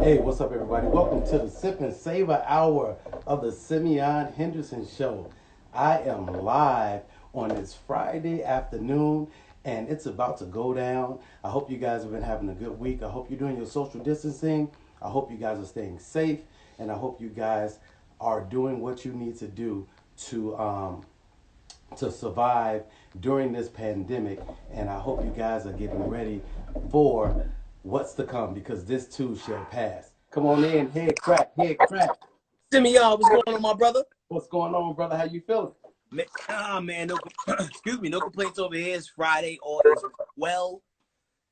Hey, what's up, everybody? Welcome to the Sip and Savor Hour of the Simeon Henderson Show. I am live on this Friday afternoon, and it's about to go down. I hope you guys have been having a good week. I hope you're doing your social distancing. I hope you guys are staying safe, and I hope you guys are doing what you need to do to survive during this pandemic. And I hope you guys are getting ready for what's to come, because this too shall pass. Come on in, head crack, head crack. Simeon, what's going on, my brother? What's going on, brother? How you feeling? Man, no, excuse me, no complaints over here. It's Friday, all is well.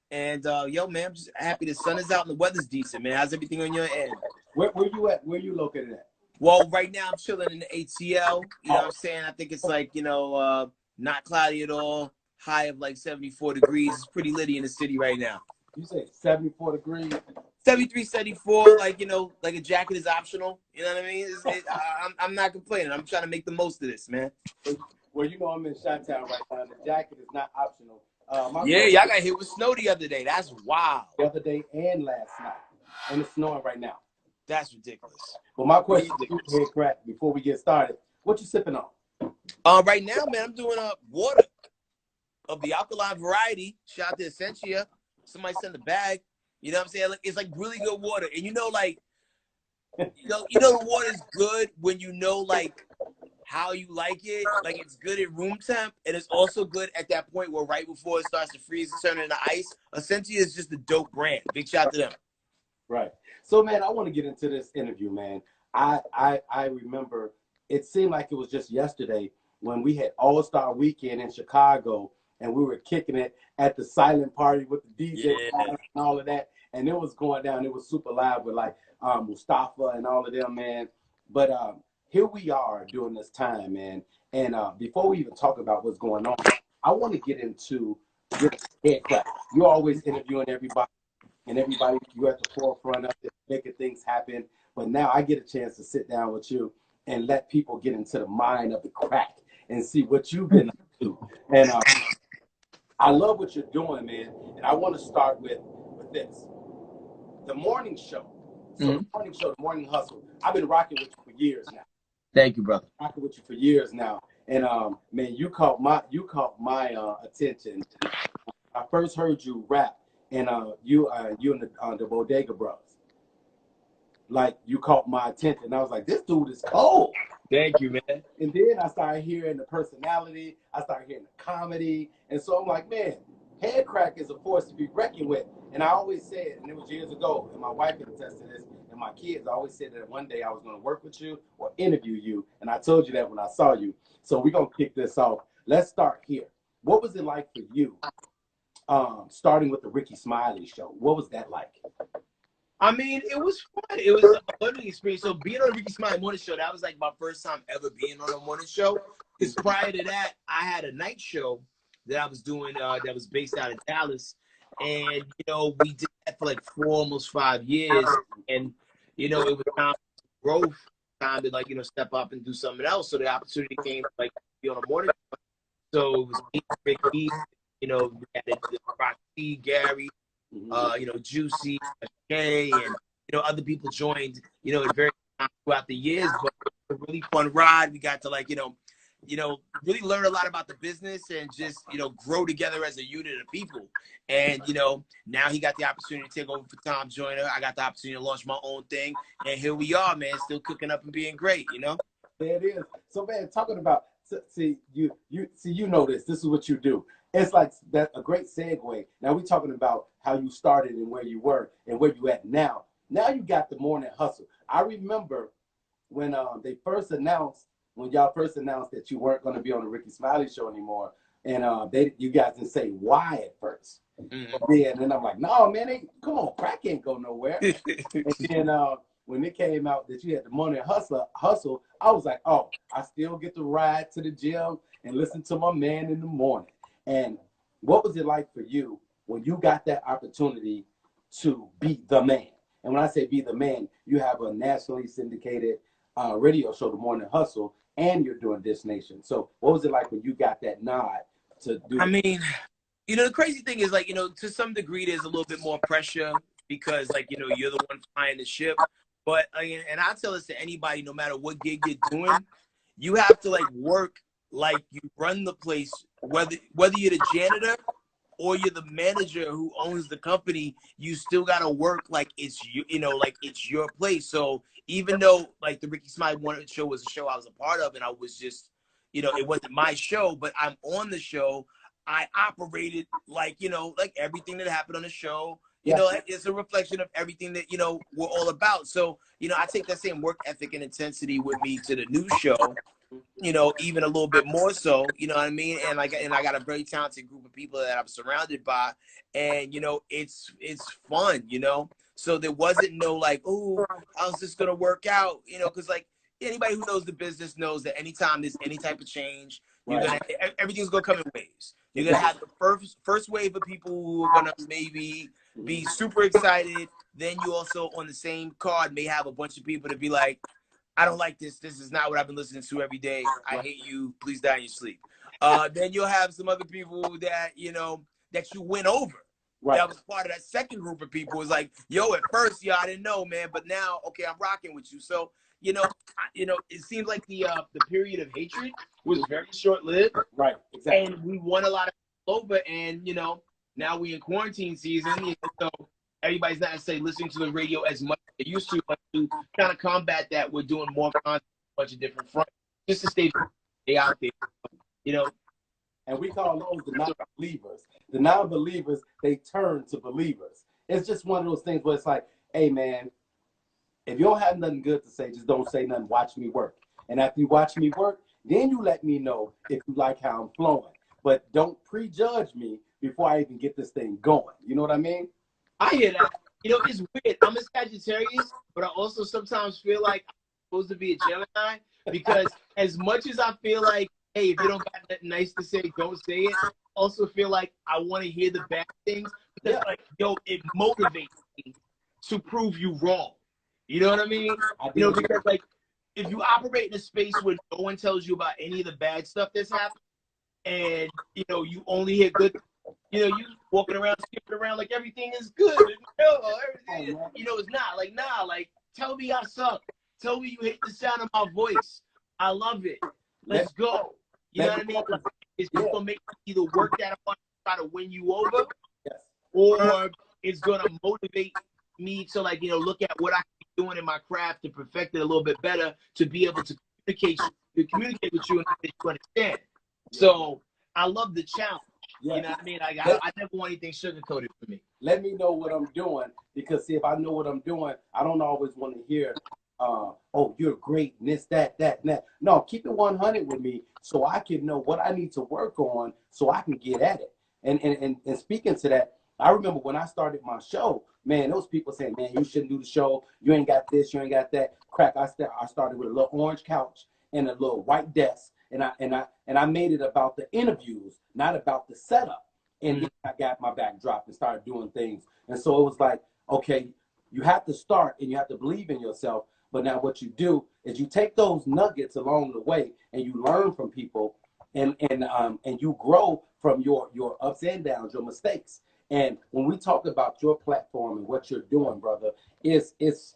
And yo, man, I'm just happy the sun is out and the weather's decent, man. How's everything on your end? Where you at? Where you located at? Well, right now I'm chilling in the ATL. You know what I'm saying? I think it's like, not cloudy at all. High of like 74 degrees. It's pretty litty in the city right now. You say 74 degrees? 73, 74, like a jacket is optional. You know what I mean? I'm not complaining. I'm trying to make the most of this, man. Well, you know I'm in Chi-Town right now. The jacket is not optional. Yeah, y'all got hit with snow the other day. That's wild. The other day and last night. And it's snowing right now. That's ridiculous. Well, my question to you, head crack, before we get started, what you sipping on? Right now, man, I'm doing water of the alkaline variety. Shout out to Essentia. Somebody sent a bag. You know what I'm saying? Like, it's like really good water. And the water's good when you know like how you like it. Like it's good at room temp, and it's also good at that point where right before it starts to freeze and turn into ice. Essentia is just a dope brand. Big shout out to them. Right. So, man, I want to get into this interview, man. I remember it seemed like it was just yesterday when we had All-Star Weekend in Chicago, and we were kicking it at the silent party with the DJ and all of that. And it was going down. It was super live with like Mustafa and all of them, man. But here we are during this time, man. And before we even talk about what's going on, I want to get into your head crack. You're always interviewing everybody, and everybody, you're at the forefront of it, making things happen. But now I get a chance to sit down with you and let people get into the mind of the crack and see what you've been up to. And I love what you're doing, man. And I want to start with this. The morning show. So the morning show, the morning hustle. I've been rocking with you for years now. Thank you, brother. Rocking with you for years now. And man, you caught my attention. I first heard you rap, and you and the Bodega Brothers. Like, you caught my attention. I was like, this dude is cold. Thank you, man. And then I started hearing the personality. I started hearing the comedy. And so I'm like, man, HeadKrack is a force to be reckoned with. And I always said, and it was years ago, and my wife can attest to this, and my kids, I always said that one day I was going to work with you or interview you. And I told you that when I saw you. So we're going to kick this off. Let's start here. What was it like for you starting with the Ricky Smiley show? What was that like? I mean, it was fun. It was a learning experience. So being on the Ricky Smiley morning show, that was like my first time ever being on a morning show. Because prior to that, I had a night show that I was doing that was based out of Dallas. And, we did that for like almost 5 years. And, it was time for growth, time to like, step up and do something else. So the opportunity came to like be on a morning show. So it was me, Ricky, we had Roxy, Gary, Juicy, Shay, and other people joined, at various times throughout the years. But it was a really fun ride. We got to like, really learn a lot about the business and just, grow together as a unit of people. And, now he got the opportunity to take over for Tom Joyner. I got the opportunity to launch my own thing. And here we are, man, still cooking up and being great, There it is. So, man, talking about, see, you know this. This is what you do. It's like that a great segue. Now we're talking about how you started and where you were and where you at now. Now you got the morning hustle. I remember when they first announced, when y'all first announced that you weren't going to be on the Ricky Smiley show anymore, and you guys didn't say why at first. And then I'm like, no, man, come on, crack ain't go nowhere. And then when it came out that you had the morning hustle, I was like, oh, I still get to ride to the gym and listen to my man in the morning. And what was it like for you when you got that opportunity to be the man? And when I say be the man, you have a nationally syndicated radio show, The Morning Hustle, and you're doing This Nation. So what was it like when you got that nod to do? I mean, the crazy thing is like, to some degree, there's a little bit more pressure because, like, you know, you're the one flying the ship. But and I tell this to anybody, no matter what gig you're doing, you have to like work like you run the place, whether you're the janitor or you're the manager who owns the company. You still gotta work like it's you know, like it's your place. So even though like the Ricky Smiley Morning Show was a show I was a part of, and I was just, you know, it wasn't my show, but I'm on the show. I operated like, you know, like everything that happened on the show, you know, it's a reflection of everything that, you know, we're all about. So, you know, I take that same work ethic and intensity with me to the new show, you know, even a little bit more so, you know what I mean? And like, and I got a very talented group of people that I'm surrounded by, and, you know, it's fun, you know? So there wasn't no like, oh, how's this going to work out? You know, cause like anybody who knows the business knows that anytime there's any type of change, you're gonna, everything's going to come in waves. You're going to have the first wave of people who are going to maybe be super excited. Then you also on the same card may have a bunch of people to be like, I don't like this. This is not what I've been listening to every day. I hate you. Please die in your sleep. Then you'll have some other people that, you know, that you win over. That was part of that second group of people. Was like, yo, at first, I didn't know, man, but now, okay, I'm rocking with you. So, you know, it seems like the period of hatred was very short-lived. Right, exactly. And we won a lot of people over, and, you know, now we in quarantine season, you know, so everybody's not necessarily listening to the radio as much as they used to, but to kind of combat that, we're doing more content, a bunch of different fronts, just to stay out there, you know. And we call those the non-believers. The non-believers, they turn to believers. It's just one of those things where it's like, hey, man, if you don't have nothing good to say, just don't say nothing. Watch me work. And after you watch me work, then you let me know if you like how I'm flowing. But don't prejudge me before I even get this thing going. You know what I mean? I hear that. You know, it's weird. I'm a Sagittarius, but I also sometimes feel like I'm supposed to be a Gemini, because as much as I feel like, hey, if you don't got nothing nice to say, don't say it, I also feel like I want to hear the bad things, because like, yo, it motivates me to prove you wrong. You know what I mean? You know, because like, if you operate in a space where no one tells you about any of the bad stuff that's happening, and, you know, you only hear good, you know, you walking around, skipping around like everything is good. No, everything, you know, it's not. Like, nah, like, tell me I suck. Tell me you hate the sound of my voice. I love it. Let's go. You know what I mean? Like, it's just going to make me either work that hard to try to win you over, or it's going to motivate me to, like, you know, look at what I can be doing in my craft to perfect it a little bit better, to be able to communicate with you and that you understand. So I love the challenge. You know what I mean? Like, I never want anything sugar-coated for me. Let me know what I'm doing, because, see, if I know what I'm doing, I don't always want to hear, oh, you're great, and this, that, and that. No, keep it 100 with me so I can know what I need to work on so I can get at it. And speaking to that, I remember when I started my show, man, those people saying, man, you shouldn't do the show. You ain't got this, you ain't got that. Crack, I started with a little orange couch and a little white desk. And I made it about the interviews, not about the setup. And then I got my backdrop and started doing things. And so it was like, okay, you have to start and you have to believe in yourself. But now what you do is you take those nuggets along the way and you learn from people, and you grow from your ups and downs, your mistakes. And when we talk about your platform and what you're doing, brother, it's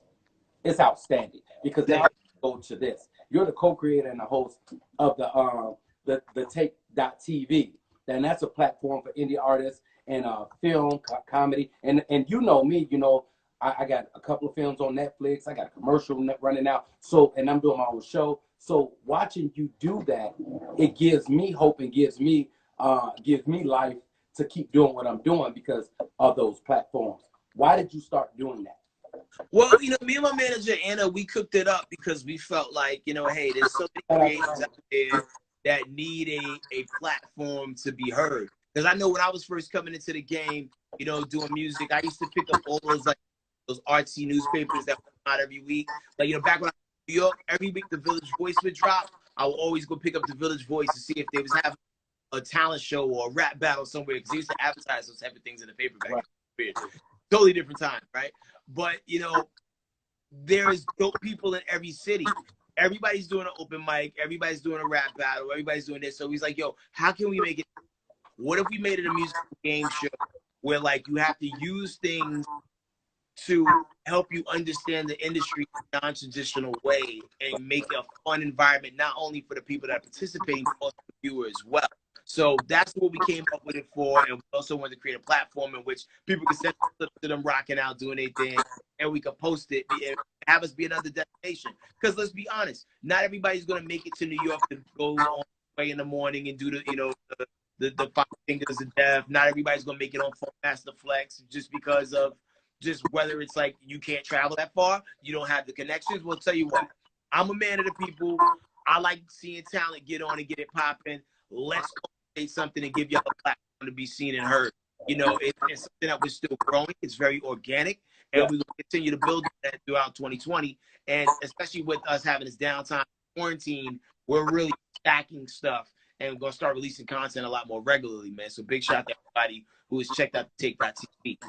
outstanding, because now go to this. You're the co-creator and the host of the Take.tv. And that's a platform for indie artists and film, comedy. And you know me, you know, I got a couple of films on Netflix. I got a commercial running out. So, and I'm doing my own show. So watching you do that, it gives me hope and gives me life to keep doing what I'm doing because of those platforms. Why did you start doing that? Well, you know, me and my manager, Anna, we cooked it up because we felt like, you know, hey, there's so many creators out there that need a platform to be heard. Because I know when I was first coming into the game, you know, doing music, I used to pick up all those, like, those artsy newspapers that come out every week. Like, you know, back when I was in New York, every week the Village Voice would drop. I would always go pick up the Village Voice to see if they was having a talent show or a rap battle somewhere, because they used to advertise those type of things in the paper back then. Totally different time, right? But, you know, there is dope people in every city. Everybody's doing an open mic. Everybody's doing a rap battle. Everybody's doing this. So he's like, yo, how can we make it? What if we made it a musical game show where, like, you have to use things to help you understand the industry in a non-traditional way and make a fun environment, not only for the people that are participating, but also the viewer as well. So that's what we came up with it for. And we also wanted to create a platform in which people can send clips to them rocking out, doing their thing, and we can post it and have us be another destination. Because let's be honest, not everybody's going to make it to New York to go on the way in the morning and do the, you know, the 5 fingers of death. Not everybody's going to make it on Master Flex just because of just whether it's like you can't travel that far, you don't have the connections. We'll tell you what, I'm a man of the people. I like seeing talent get on and get it popping. Let's say something and give y'all a platform to be seen and heard. You know, it's something that we're still growing. It's very organic, and we will continue to build that throughout 2020. And especially with us having this downtime quarantine, we're really stacking stuff, and we're gonna start releasing content a lot more regularly, man. So big shout out to everybody who has checked out the Take.TV.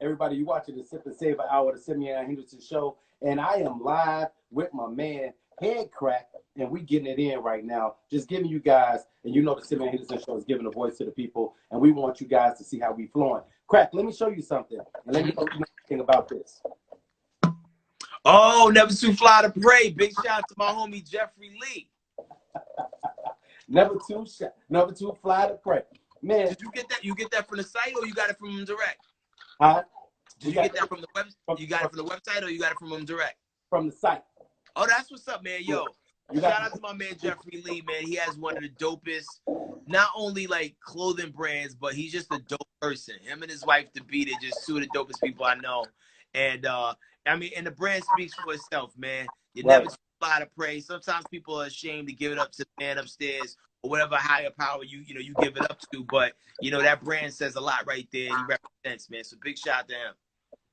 Everybody, you watching the Sip and Savor Hour of the Simeon Henderson Show, and I am live with my man HeadKrack, and we getting it in right now. Just giving you guys, and you know the Simeon Henderson Show is giving a voice to the people, and we want you guys to see how we flowing. Crack, let me show you something, and let me know anything about this. Oh, never too fly to pray. Big shout out to my homie Jeffrey Lee. Never too fly to pray. Man, did you get that? You get that from the site, or you got it from him direct? Huh? Did you get that from the website? You got it from the website, or you got it from him direct? From the site. Oh, that's what's up, man. Yo, shout out to my man Jeffrey Lee, man. He has one of the dopest, not only like clothing brands, but he's just a dope person. Him and his wife, the Beat, are just two of the dopest people I know. And I mean, and the brand speaks for itself, man. You never fly to pray. Sometimes people are ashamed to give it up to the man upstairs or whatever higher power you give it up to. But you know that brand says a lot right there. He represents, man. So big shout out to him.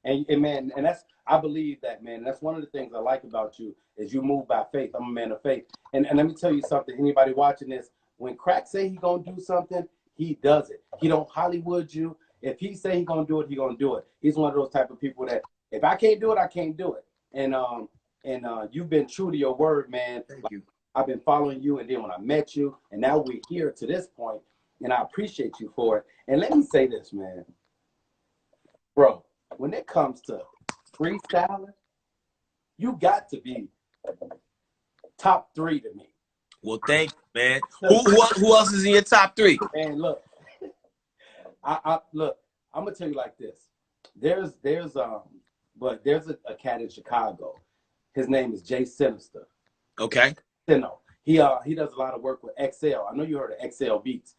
And man, and I believe that, man. That's one of the things I like about you is you move by faith. I'm a man of faith. And let me tell you something. Anybody watching this, when Crack say he gonna do something, he does it. He don't Hollywood you. If he say he gonna do it, he gonna do it. He's one of those type of people that if I can't do it, I can't do it. And you've been true to your word, man. Thank you. I've been following you, and then when I met you, and now we're here to this point, and I appreciate you for it. And let me say this, man, bro. When it comes to freestyling, you got to be top 3 to me. Well, thank you, man. Who else is in your top 3? Man, look, look. I'm gonna tell you like this. There's a cat in Chicago. His name is Jay Sinister. Okay. Sino. He does a lot of work with XL. I know you heard of XL Beats.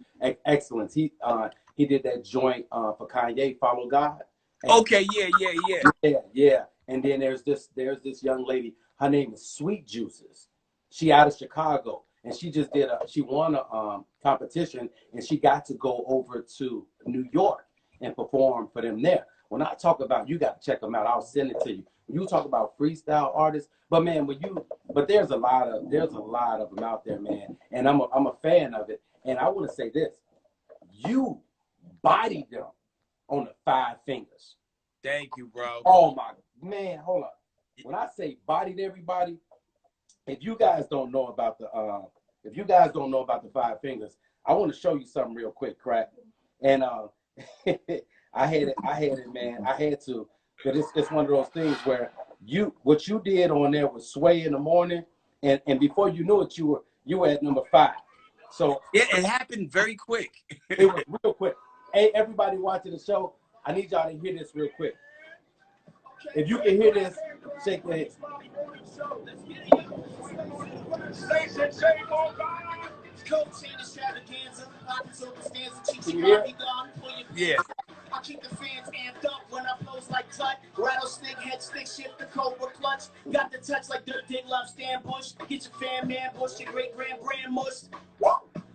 Excellence. He did that joint for Kanye, Follow God. Okay, yeah. And then there's this young lady. Her name is Sweet Juices. She out of Chicago, and she just she won a competition, and she got to go over to New York and perform for them there. When I talk about, you got to check them out. I'll send it to you. When you talk about freestyle artists, but man, there's a lot of them out there, man, and I'm a fan of it. And I want to say this: you bodied them on the 5 fingers. Thank you, bro. Oh my man, hold up. When I say bodied everybody, if you guys don't know about the 5 fingers, I want to show you something real quick, Crack. And I had it, man. I had to, but it's one of those things where what you did on there was Sway in the morning, and before you knew it, you were at number 5. So yeah, it happened very quick. It was real quick. Hey, everybody watching the show, I need y'all to hear this real quick. If you can hear this, shake your head. Can you hear? Yeah. I keep the fans amped up when I flows like tut. Rattlesnake head stick shift the cobra clutch. Got the touch like Dirt Dig Love Stan Bush. Get your fan man bush, your great grand brand mush.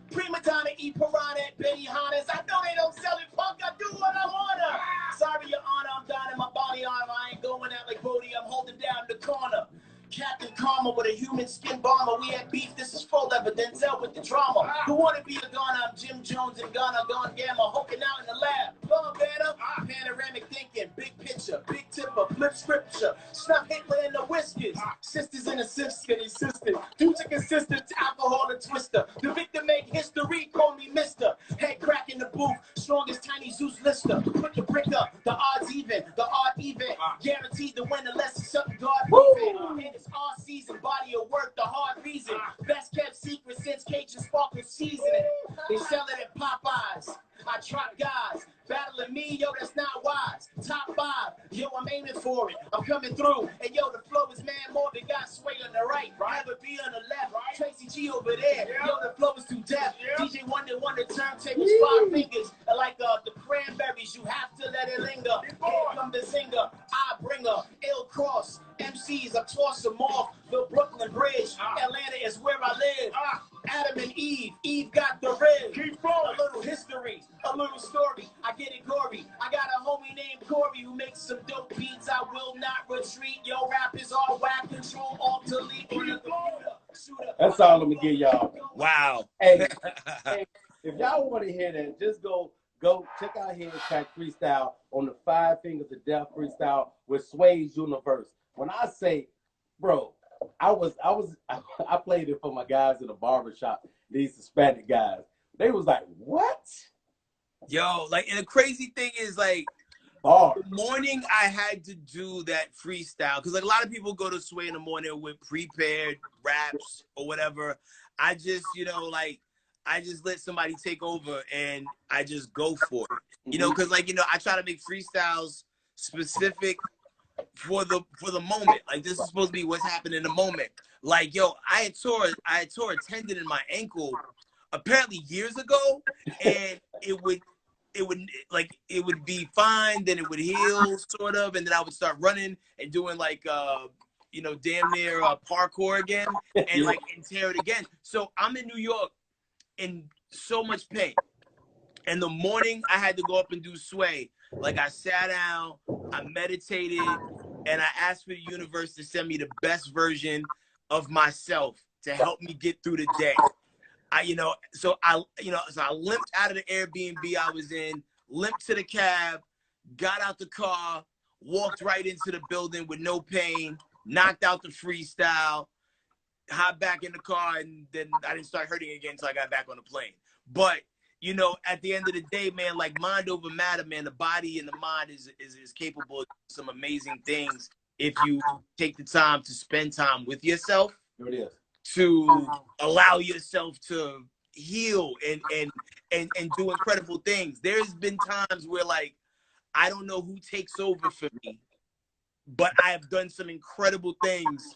Prima donna eat piranha at Benny Hanna's. I know they don't sell it, punk. I do what I wanna. Sorry, Your Honor, I'm down in my body armor. I ain't going out like Bodie. I'm holding down the corner. Captain Karma with a human skin bomber. We had beef. This is full leather. Denzel with the drama. Who wanna be a Ghana? I'm Jim Jones and Ghana gone gamma. Hulking out in the lab. Long banner. Panoramic thinking. Big picture. Big tipper. Flip scripture. Snuff Hitler in the whiskers. Sisters in the skinny sisters. Dudes are consistent. Alcohol and twister. The victim make history. Call me Mister. HeadKrack in the booth. Strongest tiny Zeus lister. Put the brick up. The odds even. The odd even. Guaranteed to win unless it's something God breathing. And it's all season, body of work, the hard reason. Best kept secret since Cajun Sparkle seasoning. They sell it at Popeyes. I trap guys. Battling me, yo, that's not wise. Top 5, yo, I'm aiming for it. I'm coming through. And yo, the flow is man more than got sway on the right. Never be on the left. Tracy G over there. Yo, the flow is too deaf. DJ Wonder turntables, 5 fingers. Like the cranberries, you have to let it linger. Here come the singer, I bring her. Ill Cross, MCs, I toss them off. The Brooklyn Bridge, Atlanta is where I live. Adam and Eve, Eve got the rib. A little history, a little story. I get it gory. I got a homie named Corey who makes some dope beats. I will not retreat. Yo, rap is all whack. Control, alt, delete on the computer. That's all I'm gonna give y'all. Wow. Hey, if y'all want to hear that, just go check out HeadKrack Freestyle on the 5 Fingers of Death freestyle with Sway's Universe. When I say, bro, I played it for my guys in the barbershop, these Hispanic guys. They was like, what? Yo, like, and the crazy thing is, like, Bars. the morning I had to do that freestyle, because like a lot of people go to Sway in the morning with prepared raps or whatever. I just, you know, like, I just let somebody take over and I just go for it. You know, because like, you know, I try to make freestyles specific for the moment. Like, this is supposed to be what's happening in the moment. Like, yo, I tore a tendon in my ankle apparently years ago, and it would be fine, then it would heal sort of, and then I would start running and doing like you know, damn near parkour again, and like and tear it again. So I'm in New York in so much pain. And the morning I had to go up and do Sway, like I sat down, I meditated, and I asked for the universe to send me the best version of myself to help me get through the day. So I limped out of the Airbnb I was in, limped to the cab, got out the car, walked right into the building with no pain, knocked out the freestyle, hopped back in the car, and then I didn't start hurting again until I got back on the plane. But, you know, at the end of the day, man, like, mind over matter, man, the body and the mind is capable of some amazing things if you take the time to spend time with yourself. Here it is. To allow yourself to heal and do incredible things. There's been times where, like, I don't know who takes over for me, but I have done some incredible things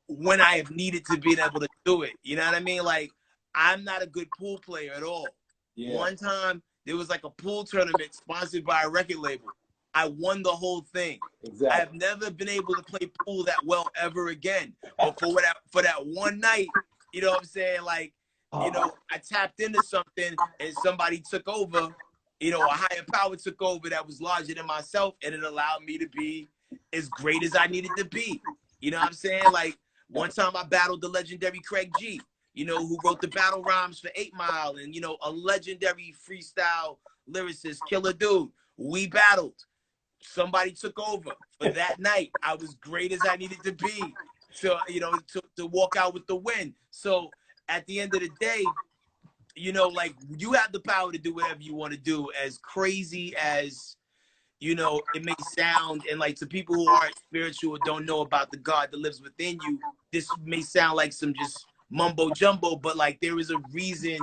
when I have needed to be able to do it. You know what I mean? Like, I'm not a good pool player at all. Yeah. One time, there was like a pool tournament sponsored by a record label. I won the whole thing. Exactly. I have never been able to play pool that well ever again. But for that one night, you know what I'm saying? Like, you know, I tapped into something and somebody took over, you know, a higher power took over that was larger than myself, and it allowed me to be as great as I needed to be. You know what I'm saying? Like, one time I battled the legendary Craig G, you know, who wrote the battle rhymes for 8 Mile, and, you know, a legendary freestyle lyricist, killer dude. We battled. Somebody took over for that night. I was great as I needed to be to, you know, to walk out with the win. So at the end of the day, you know, like, you have the power to do whatever you want to do, as crazy as, you know, it may sound. And like, to people who aren't spiritual or don't know about the God that lives within you, this may sound like some just mumbo jumbo, but like, there is a reason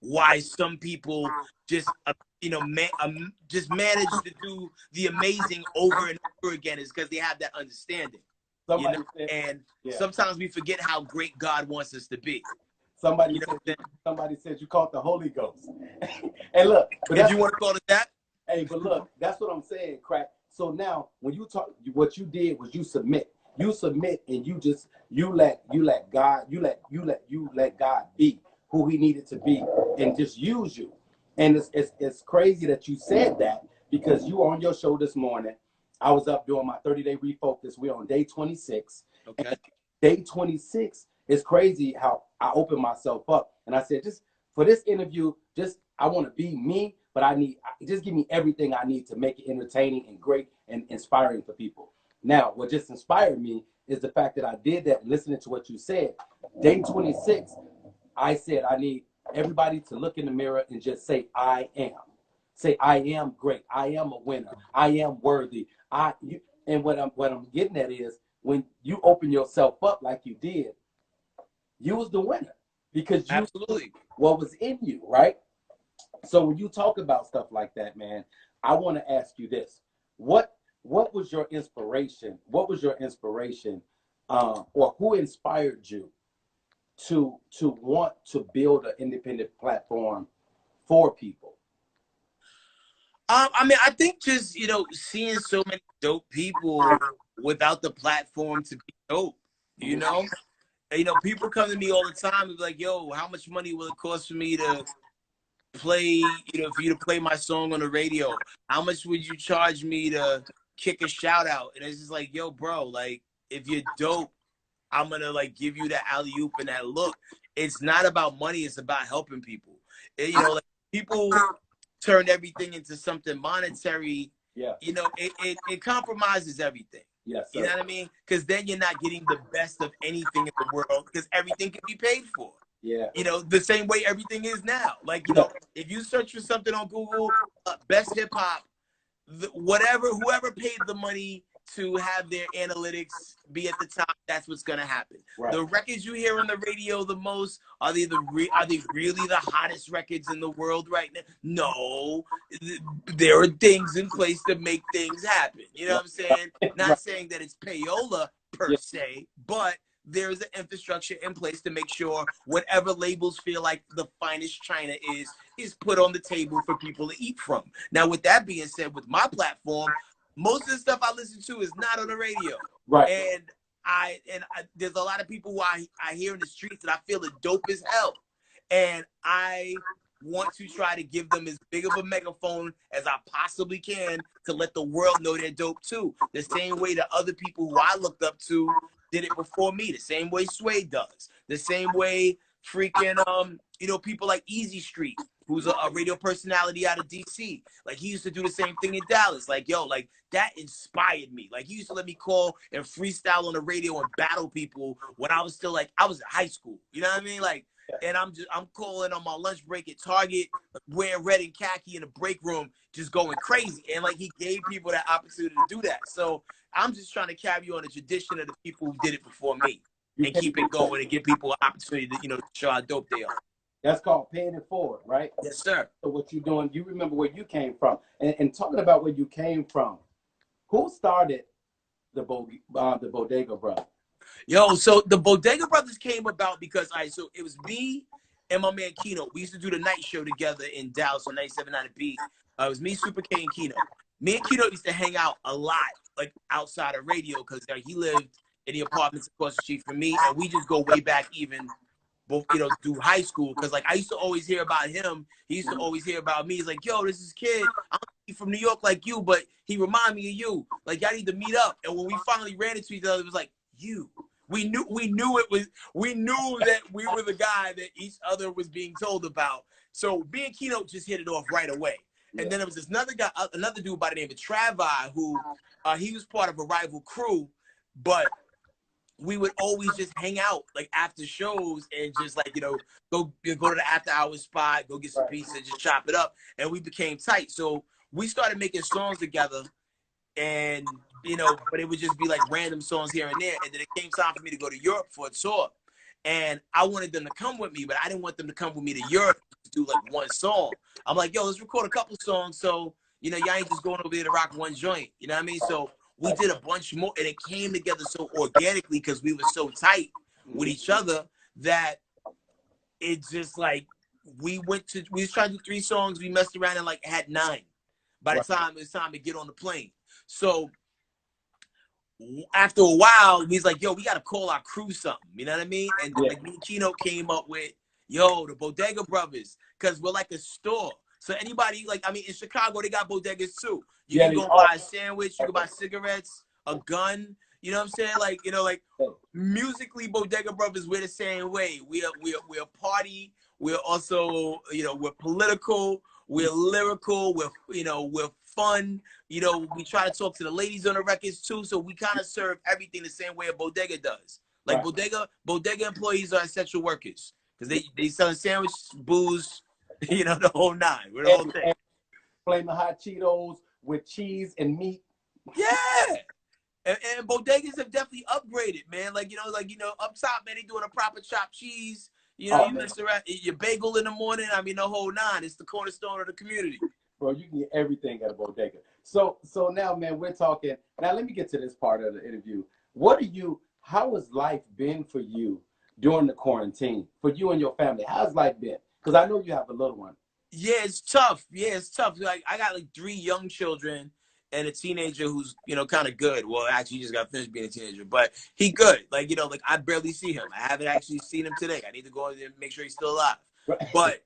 why some people just, you know, just manage to do the amazing over and over again, is because they have that understanding. Somebody, you know? And sometimes we forget how great God wants us to be. Somebody said you caught the Holy Ghost. And look, did you want to call it that? Hey, but look, that's what I'm saying, Crack. So now, when you talk, what you did was you submit. You submit, and you let God be who He needed to be, and just use you. And it's crazy that you said that, because you were on your show this morning. I was up doing my 30-day refocus. We're on day 26. Okay. And day 26 is crazy how I opened myself up. And I said, just for this interview, I want to be me, but just give me everything I need to make it entertaining and great and inspiring for people. Now, what just inspired me is the fact that I did that, listening to what you said. Day 26, I said I need everybody to look in the mirror and just say, I am. Say, I am great. I am a winner. I am worthy. And what I'm getting at is when you open yourself up like you did, you was the winner because you Absolutely. what was in you, right? So when you talk about stuff like that, man, I want to ask you this: what was your inspiration? What was your inspiration, or who inspired you to want to build an independent platform for people? I mean, I think just, seeing so many dope people without the platform to be dope, you know? People come to me all the time and be like, yo, how much money will it cost for me to play, for you to play my song on the radio? How much would you charge me to kick a shout out? And it's just like, yo, bro, like, if you're dope, I'm gonna like give you that alley-oop and that look. It's not about money, it's about helping people. Like, people turn everything into something monetary. Yeah. It compromises everything. Yes, sir. You know what I mean? Because then you're not getting the best of anything in the world, because everything can be paid for. Yeah. The same way everything is now. Like, if you search for something on Google, best hip hop, whoever paid the money to have their analytics be at the top, that's what's gonna happen. Right. The records you hear on the radio the most, are they really the hottest records in the world right now? No, there are things in place to make things happen. You know what I'm saying? Not saying that it's payola per se, but there's an infrastructure in place to make sure whatever labels feel like the finest china is put on the table for people to eat from. Now, with that being said, with my platform, most of the stuff I listen to is not on the radio. Right. And there's a lot of people who I hear in the streets that I feel are dope as hell. And I want to try to give them as big of a megaphone as I possibly can to let the world know they're dope too. The same way that other people who I looked up to did it before me. The same way Sway does. The same way freaking people like Easy Street, who's a radio personality out of DC. Like, he used to do the same thing in Dallas. Like, yo, like, that inspired me. Like, he used to let me call and freestyle on the radio and battle people when I was still, like, I was in high school. You know what I mean? Like, and I'm calling on my lunch break at Target, wearing red and khaki in the break room, just going crazy. And, like, he gave people that opportunity to do that. So I'm just trying to carry on the tradition of the people who did it before me and keep it going and give people an opportunity to, show how dope they are. That's called paying it forward, right? Yes, sir. So what you're doing, you remember where you came from. And talking about where you came from, who started the Bodega Brothers? Yo, so the Bodega Brothers came about because, so it was me and my man Kino. We used to do the night show together in Dallas on 97.9 B. It was me, Super K, and Kino. Me and Kino used to hang out a lot, like, outside of radio, because he lived in the apartments across the street from me, and we just go way back even, through high school, because, like, I used to always hear about him. He used to always hear about me. He's like, yo, this is kid. I'm from New York like you, but he remind me of you. Like, y'all need to meet up. And when we finally ran into each other, it was like, you. We knew that we were the guy that each other was being told about. So me and Kino just hit it off right away. And then there was this another dude by the name of Travi, who he was part of a rival crew, but we would always just hang out, like, after shows, and just, like, go to the after hours spot, go get some pizza, just chop it up, and we became tight. So we started making songs together, and but it would just be like random songs here and there. And then it came time for me to go to Europe for a tour, and I wanted them to come with me, but I didn't want them to come with me to Europe to do, like, one song. I'm like, yo, let's record a couple songs, so y'all ain't just going over there to rock one joint. You know what I mean? So we did a bunch more, and it came together so organically because we were so tight with each other that it just, like, we was trying to do 3 songs. We messed around and, like, had 9 by the time it was time to get on the plane. So after a while, he's like, yo, we got to call our crew something. You know what I mean? And like, me and Kino came up with, yo, the Bodega Brothers, because we're like a store. So anybody, like, I mean, in Chicago, they got bodegas too. You can go buy a sandwich, you can buy cigarettes, a gun. You know what I'm saying? Like, like, musically, Bodega Brothers, we're the same way. We're a party. We're also, we're political. We're lyrical. We're fun. We try to talk to the ladies on the records too. So we kind of serve everything the same way a bodega does. Like, bodega employees are essential workers because they selling sandwiches, booze, the whole 9. We're the whole thing. Flaming hot Cheetos with cheese and meat. Yeah. And bodegas have definitely upgraded, man. Like, up top, man, they doing a proper chopped cheese. You mess around, your bagel in the morning. I mean, the whole nine. It's the cornerstone of the community. Bro, you can get everything at a bodega. So now, man, we're talking. Now, let me get to this part of the interview. How has life been for you during the quarantine? For you and your family, how's life been? Because I know you have a little one. Yeah, it's tough. Like, I got like 3 young children and a teenager who's, kind of good. Well, actually, he just got finished being a teenager, but he good. Like, like I barely see him. I haven't actually seen him today. I need to go in there and make sure he's still alive. Right. But,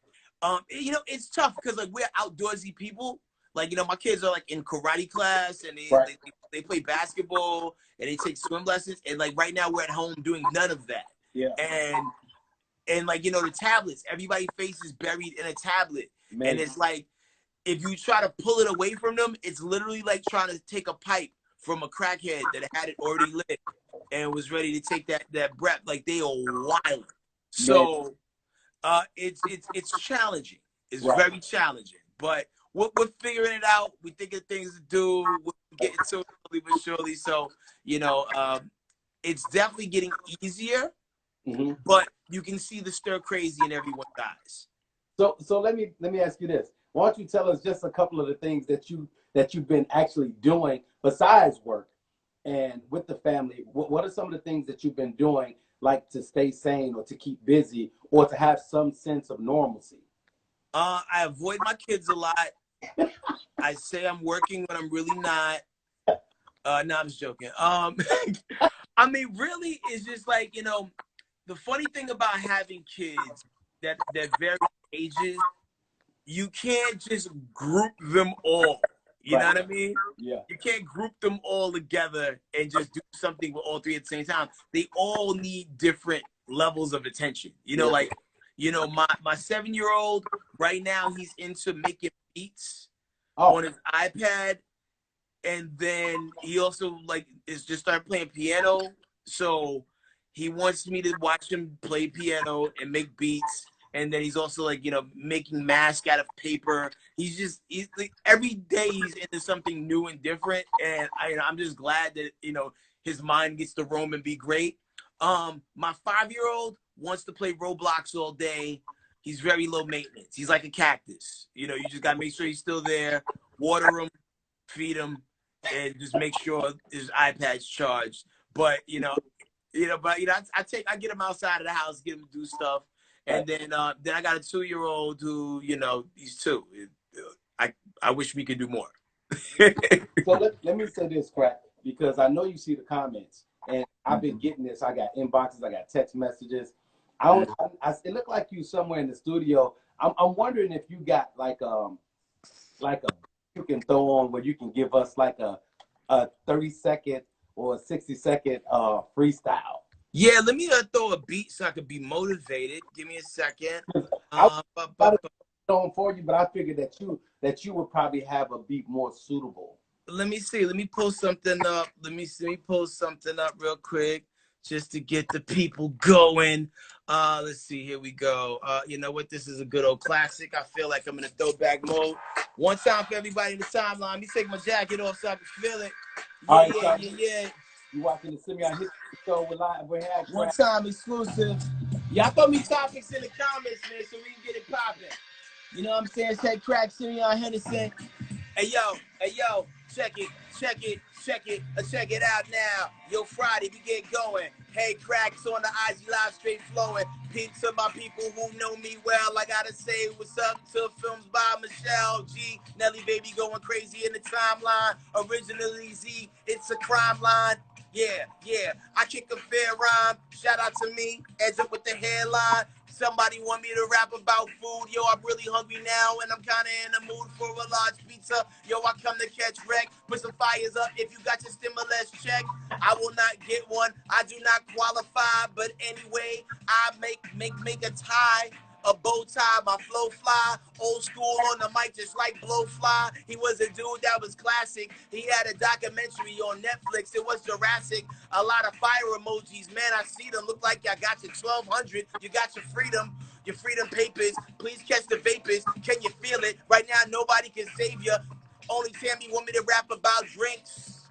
it's tough because, like, we're outdoorsy people. Like, my kids are, like, in karate class, and they play basketball, and they take swim lessons. And, like, right now we're at home doing none of that. Yeah. And like, the tablets, everybody's face is buried in a tablet. Man. And it's like, if you try to pull it away from them, it's literally like trying to take a pipe from a crackhead that had it already lit and was ready to take that breath. Like, they are wild. So it's challenging. It's very challenging. But we're figuring it out. We think of things to do. We're getting to it slowly but surely. So, it's definitely getting easier. Mm-hmm. But you can see the stir crazy in everyone's eyes. So let me ask you this. Why don't you tell us just a couple of the things that you've been actually doing besides work and with the family? What are some of the things that you've been doing, like to stay sane or to keep busy or to have some sense of normalcy? I avoid my kids a lot. I say I'm working when I'm really not. No, I'm just joking. I mean, really, it's just like, the funny thing about having kids that vary ages, you can't just group them all. You know what I mean? Yeah. You can't group them all together and just do something with all 3 at the same time. They all need different levels of attention. Like, my 7-year-old right now, he's into making beats on his iPad. And then he also is just started playing piano. So he wants me to watch him play piano and make beats. And then he's also making masks out of paper. He's like, every day he's into something new and different. And I'm just glad that, his mind gets to roam and be great. My 5-year-old wants to play Roblox all day. He's very low maintenance. He's like a cactus. You just got to make sure he's still there, water him, feed him, and just make sure his iPad's charged. But, I get him outside of the house, get him to do stuff. And then I got a 2-year-old who, he's 2. I wish we could do more. So let me say this, Crack, because I know you see the comments, and I've been getting this. I got inboxes, I got text messages. It looked like you somewhere in the studio. I'm wondering if you got like a you can throw on where you can give us like a 30-second or a 60-second freestyle. Yeah, let me throw a beat so I could be motivated. Give me a second. I was for you, but I figured that you would probably have a beat more suitable. Let me see. Let me pull something up. Let me pull something up real quick just to get the people going. Let's see. Here we go. You know what? This is a good old classic. I feel like I'm in a throwback mode. One time for everybody in the timeline. Let me take my jacket off so I can feel it. Yeah. You watching the Simeon Henderson show with HeadKrack. One time exclusive. Y'all throw me topics in the comments, man, so we can get it popping. You know what I'm saying? It's HeadKrack, Simeon Henderson. Hey yo, check it out now. Yo, Friday, we get going. HeadKrack's on the IG Live, straight flowing. Peace to my people who know me well. I gotta say what's up to films by Michelle G. Nelly Baby going crazy in the timeline. Originally Z, it's a crime line. Yeah, I kick a fair rhyme. Shout out to me, edge up with the hairline. Somebody want me to rap about food. Yo, I'm really hungry now, and I'm kinda in the mood for a large pizza. Yo, I come to catch wreck. Put some fires up if you got your stimulus check. I will not get one. I do not qualify, but anyway, I make a tie. A bow tie, my flow fly, old school on the mic just like Blowfly. He was a dude that was classic. He had a documentary on Netflix. It was Jurassic. A lot of fire emojis. Man, I see them. Look like y'all got your 1200. You got your freedom papers. Please catch the vapors. Can you feel it? Right now, nobody can save you. Only Tammy want me to rap about drinks.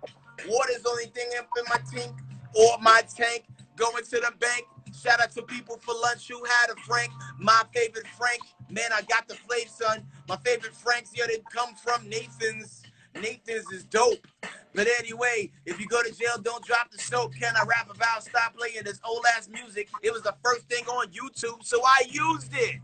Water's the only thing up in my tank or my tank. Going to the bank. Shout out to people for lunch who had a Frank. My favorite Frank, man, I got the flavor, son. My favorite Franks, yeah, they come from Nathan's. Nathan's is dope. But anyway, if you go to jail, don't drop the soap. Can I rap about? Stop playing this old ass music. It was the first thing on YouTube, so I used it.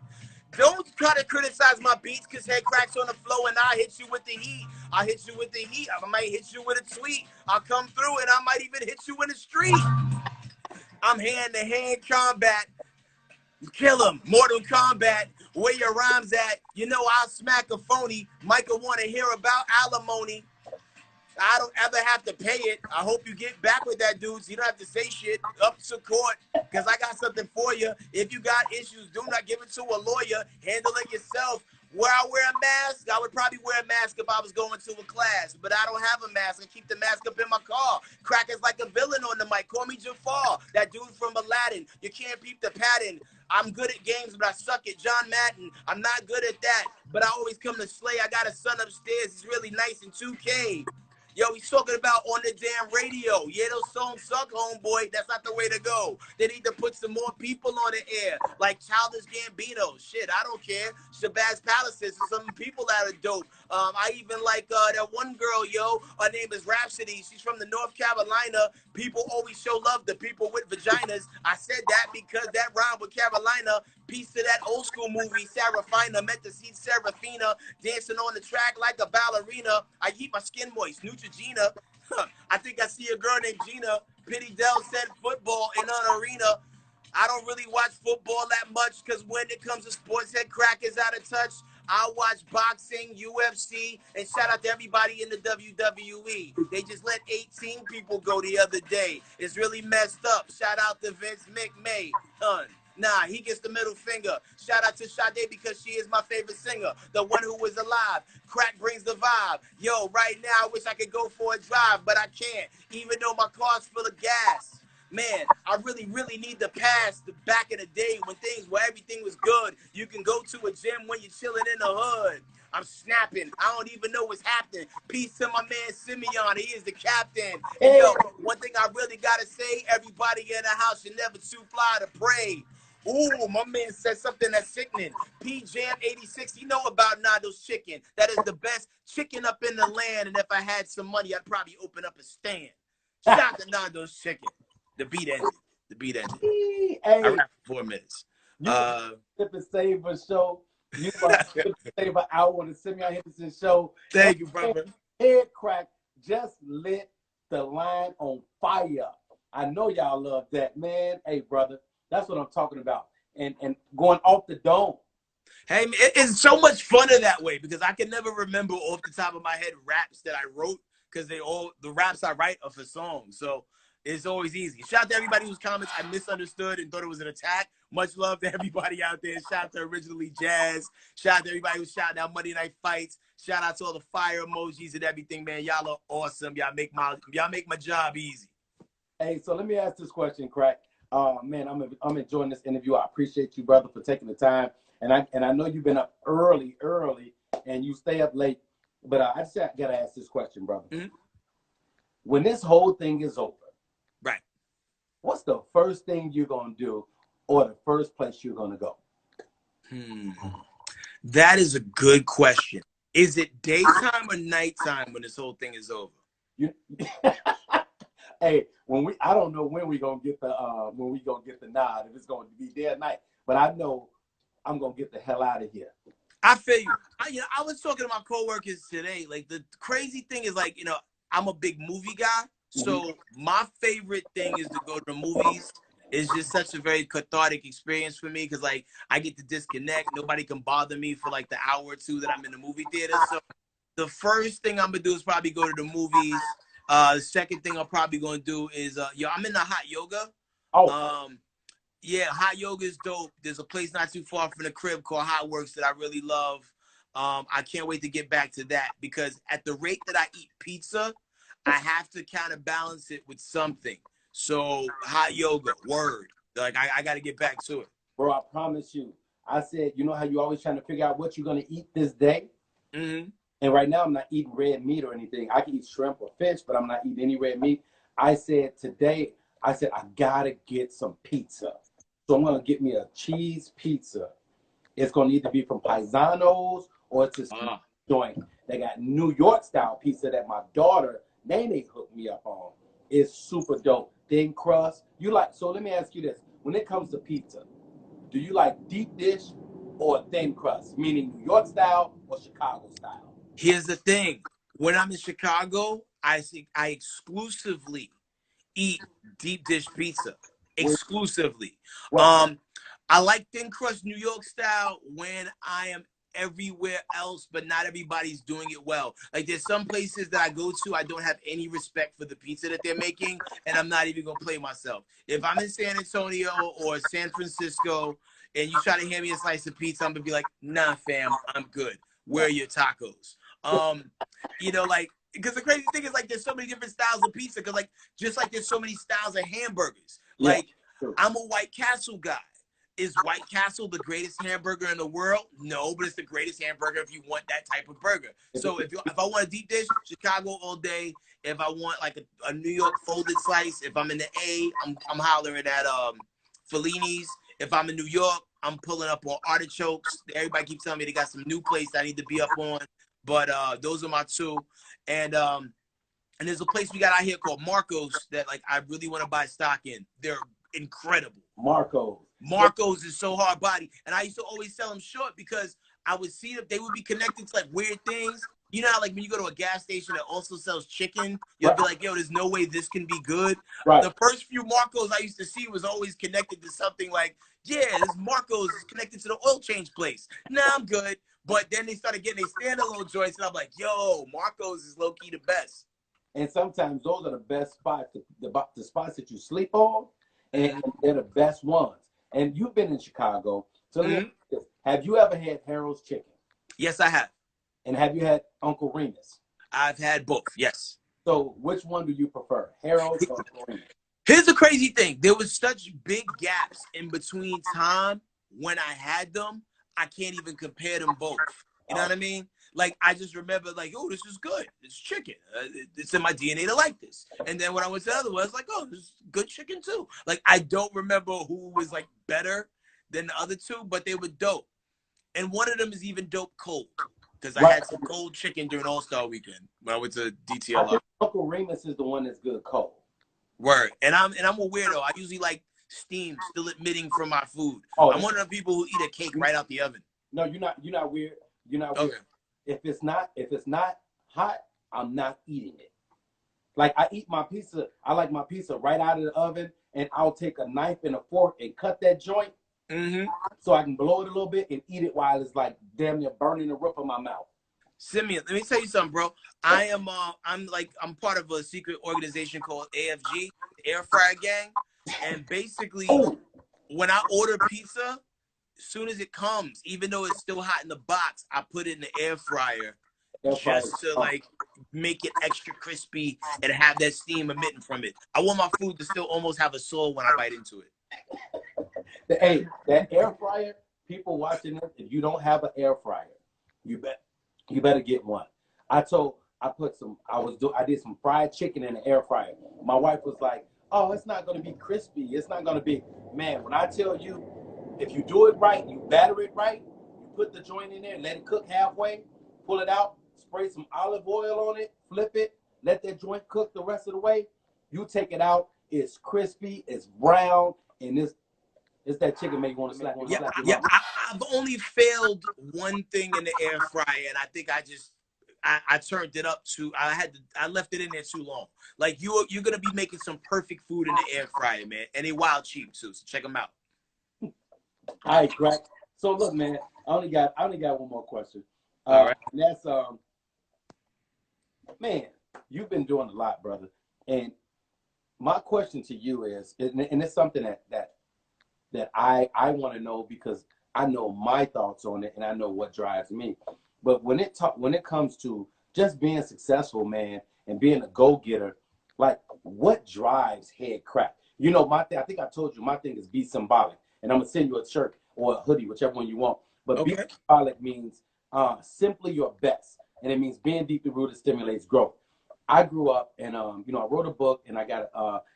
Don't try to criticize my beats, cause HeadKrack's on the flow and I hit you with the heat. I hit you with the heat. I might hit you with a tweet. I'll come through and I might even hit you in the street. I'm hand-to-hand combat. Kill him. Mortal Kombat. Where your rhymes at? You know I'll smack a phony. Michael want to hear about alimony. I don't ever have to pay it. I hope you get back with that dude so you don't have to say shit up to court, because I got something for you. If you got issues, do not give it to a lawyer. Handle it yourself. Where I wear a mask, I would probably wear a mask if I was going to a class, but I don't have a mask. I keep the mask up in my car. Crack is like a villain on the mic. Call me Jafar, that dude from Aladdin. You can't peep the pattern. I'm good at games, but I suck at John Madden. I'm not good at that, but I always come to slay. I got a son upstairs. He's really nice in 2K. Yo, he's talking about on the damn radio. Yeah, those songs suck, homeboy. That's not the way to go. They need to put some more people on the air, like Childish Gambino. Shit, I don't care. Shabazz Palaces, some people that are dope. I even like that one girl, yo. Her name is Rhapsody. She's from the North Carolina. People always show love to people with vaginas. I said that because that rhyme with Carolina. Piece to that old school movie, Sarafina. Meant to see Serafina dancing on the track like a ballerina. I keep my skin moist. Neutrogena. I think I see a girl named Gina. Pitty Dell said football in an arena. I don't really watch football that much because when it comes to sports, HeadKrack is out of touch. I watch boxing, UFC, and shout out to everybody in the WWE. They just let 18 people go the other day. It's really messed up. Shout out to Vince McMahon. Nah, he gets the middle finger. Shout out to Sade because she is my favorite singer. The one who was alive. Crack brings the vibe. Yo, right now I wish I could go for a drive, but I can't, even though my car's full of gas. Man, I really, really need to pass the back in the day where everything was good. You can go to a gym when you're chilling in the hood. I'm snapping. I don't even know what's happening. Peace to my man Simeon. He is the captain. And yo, one thing I really gotta say, everybody in the house should never too fly to pray. Ooh, my man said something that's sickening. P-Jam 86, you know about Nando's chicken. That is the best chicken up in the land. And if I had some money, I'd probably open up a stand. Shout out to Nando's chicken. The beat ended. The beat ended. Hey, I rapped for 4 minutes. You Sip and Savor show. You Sip and Savor hour on the Simeon Henderson show. Thank you, brother. HeadKrack just lit the line on fire. I know y'all love that, man. Hey, brother, that's what I'm talking about. And going off the dome. Hey, man, it's so much funner that way because I can never remember off the top of my head raps that I wrote because the raps I write are for songs. So it's always easy. Shout out to everybody whose comments I misunderstood and thought it was an attack. Much love to everybody out there. Shout out to Originally Jazz. Shout out to everybody who's shouting out Monday Night Fights. Shout out to all the fire emojis and everything, man. Y'all are awesome. Y'all make my job easy. Hey, so let me ask this question, Crack. Man, I'm enjoying this interview. I appreciate you, brother, for taking the time. And I know you've been up early, and you stay up late. But I just gotta ask this question, brother. Mm-hmm. When this whole thing is over, right? What's the first thing you're gonna do, or the first place you're gonna go? That is a good question. Is it daytime or nighttime when this whole thing is over? Hey, I don't know when we gonna get the nod, if it's gonna be day or night, but I know I'm gonna get the hell out of here. I feel you. I was talking to my coworkers today. Like the crazy thing is, like, I'm a big movie guy, so my favorite thing is to go to the movies. It's just such a very cathartic experience for me because, like, I get to disconnect. Nobody can bother me for like the hour or two that I'm in the movie theater. So the first thing I'm gonna do is probably go to the movies. The second thing I'm probably gonna do is I'm into hot yoga. Yeah, hot yoga is dope. There's a place not too far from the crib called Hot Works that I really love. I can't wait to get back to that because at the rate that I eat pizza, I have to kind of balance it with something. So hot yoga, word. Like I got to get back to it. Bro, I promise you. I said, you know how you always trying to figure out what you're gonna eat this day? Mm-hmm. And right now I'm not eating red meat or anything. I can eat shrimp or fish, but I'm not eating any red meat. I said today, I gotta get some pizza. So I'm gonna get me a cheese pizza. It's gonna either be from Paisanos or it's this joint. They got New York style pizza that my daughter Nene hooked me up on. It's super dope. Thin crust. You like, so let me ask you this. When it comes to pizza, do you like deep dish or thin crust? Meaning New York style or Chicago style? Here's the thing. When I'm in Chicago, I exclusively eat deep dish pizza. Exclusively. I like thin crust New York style when I am everywhere else, but not everybody's doing it well. Like there's some places that I go to, I don't have any respect for the pizza that they're making, and I'm not even gonna play myself. If I'm in San Antonio or San Francisco and you try to hand me a slice of pizza, I'm gonna be like, nah, fam, I'm good. Where are your tacos? You know, like, because the crazy thing is like there's so many different styles of pizza, because like just like there's so many styles of hamburgers. Like I'm a White Castle guy. Is White Castle the greatest hamburger in the world? No, but it's the greatest hamburger if you want that type of burger. So if I want a deep dish, Chicago all day. If I want like a New York folded slice, if I'm in the A, I'm hollering at Fellini's. If I'm in New York, I'm pulling up on Artichokes. Everybody keeps telling me they got some new place I need to be up on, but those are my two. And there's a place we got out here called Marco's that like I really want to buy stock in. They're incredible. Marco's is so hard body. And I used to always sell them short because I would see that they would be connected to like weird things. You know how like when you go to a gas station that also sells chicken, you'll be like, yo, there's no way this can be good. The first few Marco's I used to see was always connected to something like, yeah, this Marco's is connected to the oil change place. Nah, I'm good. But then they started getting their standalone joints, and I'm like, yo, Marco's is low-key the best. And sometimes those are the best spots, the spots that you sleep on, and they're the best ones. And you've been in Chicago. So have you ever had Harold's Chicken? Yes, I have. And have you had Uncle Remus? I've had both, yes. So which one do you prefer, Harold's or Uncle Remus? Here's the crazy thing. There was such big gaps in between time when I had them. I can't even compare them both. You know what I mean? Like, I just remember, like, oh, this is good. It's chicken. It's in my DNA to like this. And then when I went to the other one, I was like, oh, this is good chicken, too. Like, I don't remember who was, like, better than the other two, but they were dope. And one of them is even dope cold, because I had some cold chicken during All-Star Weekend when I went to DTLR. I think Uncle Remus is the one that's good cold. Word. And I'm a weirdo. I usually like steam still emitting from my food. I'm one of the people who eat a cake right out the oven. No, you're not weird. You're not weird. If it's not hot, I'm not eating it. Like I eat my pizza, I like my pizza right out of the oven, and I'll take a knife and a fork and cut that joint so I can blow it a little bit and eat it while it's like damn near burning the roof of my mouth. Simeon, let me tell you something, bro. I'm part of a secret organization called AFG, the Air Fryer Gang, and basically when I order pizza, as soon as it comes, even though it's still hot in the box, I put it in the air fryer just to like make it extra crispy and have that steam emitting from it. I want my food to still almost have a soul when I bite into it. Hey, that air fryer, people watching this, if you don't have an air fryer, you better get one. I did some fried chicken in the air fryer. My wife was like, oh, it's not going to be crispy. It's not going to be, man, when I tell you, if you do it right, you batter it right, you put the joint in there, let it cook halfway, pull it out, spray some olive oil on it, flip it, let that joint cook the rest of the way. You take it out, it's crispy, it's brown, and it's that chicken make you want to slap your mouth. I've only failed one thing in the air fryer, and I think I turned it up to, I left it in there too long. Like you're gonna be making some perfect food in the air fryer, man, and they wild cheap too. So check them out. All right, Crack. So look, man, I only got one more question. All right. And that's man, you've been doing a lot, brother. And my question to you is, and it's something that I want to know because I know my thoughts on it and I know what drives me. But when it comes to just being successful, man, and being a go-getter, like what drives HeadKrack? You know, I think I told you my thing is be symbolic. And I'm gonna send you a shirt or a hoodie, whichever one you want. But be symbolic means simply your best. and it means being deeply rooted stimulates growth. I grew up and you know, I wrote a book and I got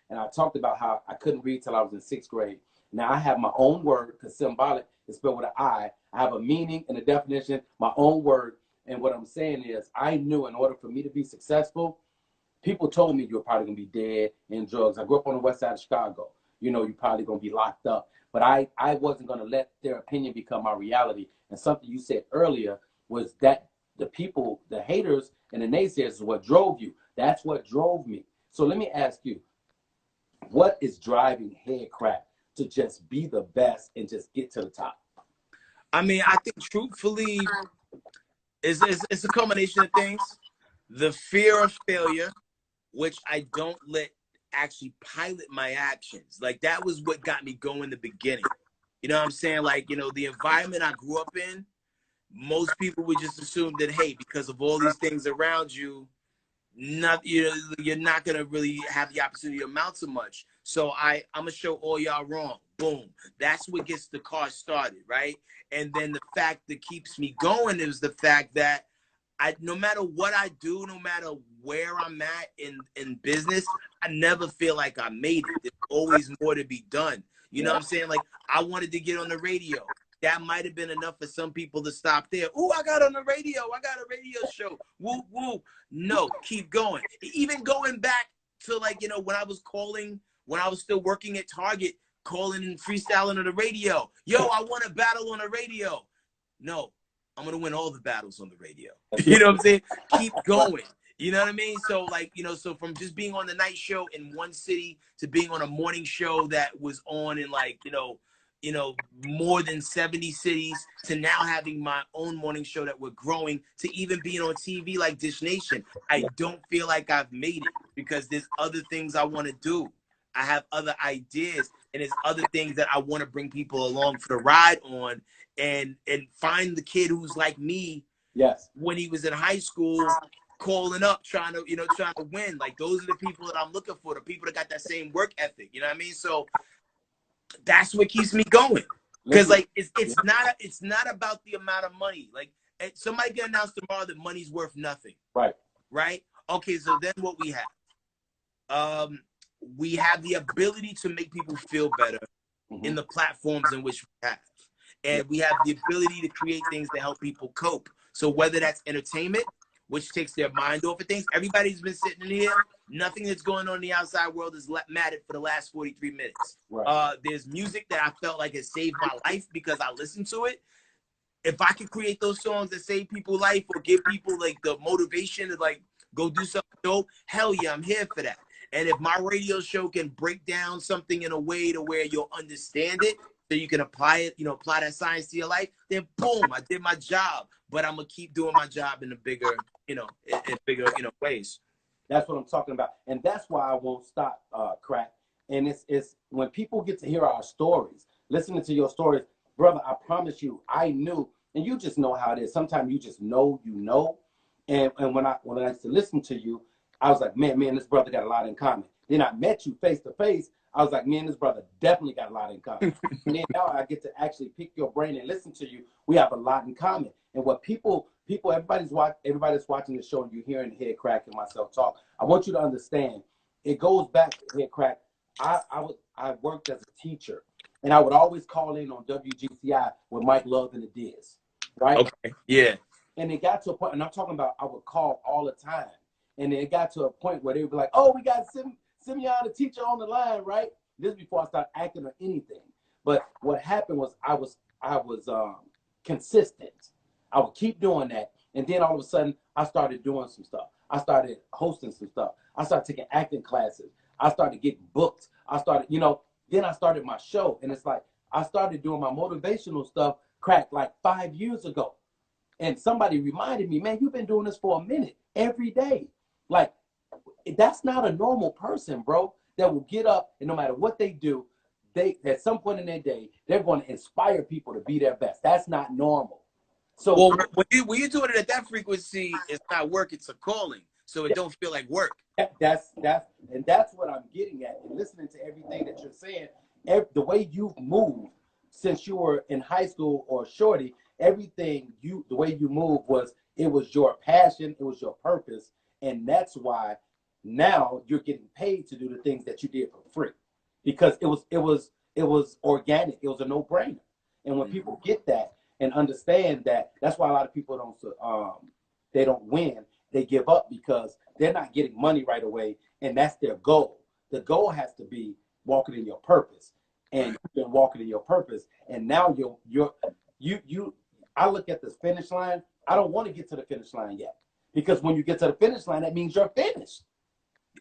and I talked about how I couldn't read till I was in 6th grade. Now I have my own word, because symbolic is spelled with an I. I have a meaning and a definition, my own word. And what I'm saying is, I knew in order for me to be successful, people told me you're probably gonna be dead in drugs. I grew up on the west side of Chicago. You know, you're probably gonna be locked up. But I wasn't gonna let their opinion become my reality. And something you said earlier was that the people, the haters and the naysayers is what drove you. That's what drove me. So let me ask you, what is driving HeadKrack to just be the best and just get to the top? I mean, I think truthfully, it's a combination of things. The fear of failure, which I don't let actually pilot my actions. Like, that was what got me going in the beginning. You know what I'm saying? Like, you know, the environment I grew up in, most people would just assume that, hey, because of all these things around you, you're not gonna really have the opportunity to amount to much. So I'm gonna show all y'all wrong. Boom. That's what gets the car started, right? And then the fact that keeps me going is the fact that no matter what I do, no matter where I'm at in business, I never feel like I made it. There's always more to be done. You know what I'm saying? Like, I wanted to get on the radio. That might have been enough for some people to stop there. Oh, I got on the radio. I got a radio show. Woo, woo. No, keep going. Even going back to, like, you know, when I was still working at Target, calling and freestyling on the radio. Yo, I want a battle on the radio. No, I'm going to win all the battles on the radio. You know what I'm saying? Keep going. You know what I mean? So, like, you know, so from just being on the night show in one city to being on a morning show that was on in, like, you know, more than 70 cities, to now having my own morning show that we're growing, to even being on TV like Dish Nation. I don't feel like I've made it, because there's other things I want to do. I have other ideas, and there's other things that I want to bring people along for the ride on, and find the kid who's like me. Yes. When he was in high school, calling up, trying to win. Like, those are the people that I'm looking for, the people that got that same work ethic. You know what I mean? So that's what keeps me going. Because, like, it's not about the amount of money. Like, somebody can announce tomorrow that money's worth nothing. Right? Okay, so then what we have? We have the ability to make people feel better in the platforms in which we have. And we have the ability to create things to help people cope. So whether that's entertainment, which takes their mind off of things. Everybody's been sitting in here. Nothing that's going on in the outside world has mattered for the last 43 minutes. There's music that I felt like has saved my life because I listened to it. If I could create those songs that save people's life or give people, like, the motivation to, like, go do something dope, hell yeah, I'm here for that. And if my radio show can break down something in a way to where you'll understand it, so you can apply it, apply that science to your life, then boom, I did my job. But I'm gonna keep doing my job in the bigger, in bigger, ways. That's what I'm talking about, and that's why I won't stop, Crack. And it's when people get to hear our stories, listening to your stories, brother. I promise you, I knew, and you just know how it is. Sometimes you just know, and when I used to listen to you, I was like, man, this brother got a lot in common. Then I met you face to face. I was like, man, this brother definitely got a lot in common. And then now I get to actually pick your brain and listen to you. We have a lot in common. And what everybody's watching the show, and you hearing HeadKrack and myself talk, I want you to understand, it goes back to HeadKrack. I worked as a teacher, and I would always call in on WGCI with Mike Love and the Diz, right? Okay, yeah. And it got to a point, and I'm talking about I would call all the time. And it got to a point where they would be like, oh, we got Simeon, the teacher, on the line, right? This is before I started acting or anything. But what happened was I was consistent. I would keep doing that. And then all of a sudden, I started doing some stuff. I started hosting some stuff. I started taking acting classes. I started getting booked. I started, then I started my show. And it's like, I started doing my motivational stuff, Crack, like 5 years ago. And somebody reminded me, man, you've been doing this for a minute, every day. Like, that's not a normal person, bro, that will get up, and no matter what they do, they at some point in their day, they're going to inspire people to be their best. That's not normal. So, well, when you're doing it at that frequency, it's not work, it's a calling. So it don't feel like work. That's what I'm getting at. And listening to everything that you're saying, the way you've moved since you were in high school or shorty, everything the way you move it was your passion, it was your purpose, and that's why now you're getting paid to do the things that you did for free, because it was organic, it was a no-brainer. And when people get that and understand that, that's why a lot of people they don't win, they give up, because they're not getting money right away, and that's their goal. The goal has to be walking in your purpose, and you've been walking in your purpose, and now I look at the finish line. I don't want to get to the finish line yet, because when you get to the finish line, that means you're finished.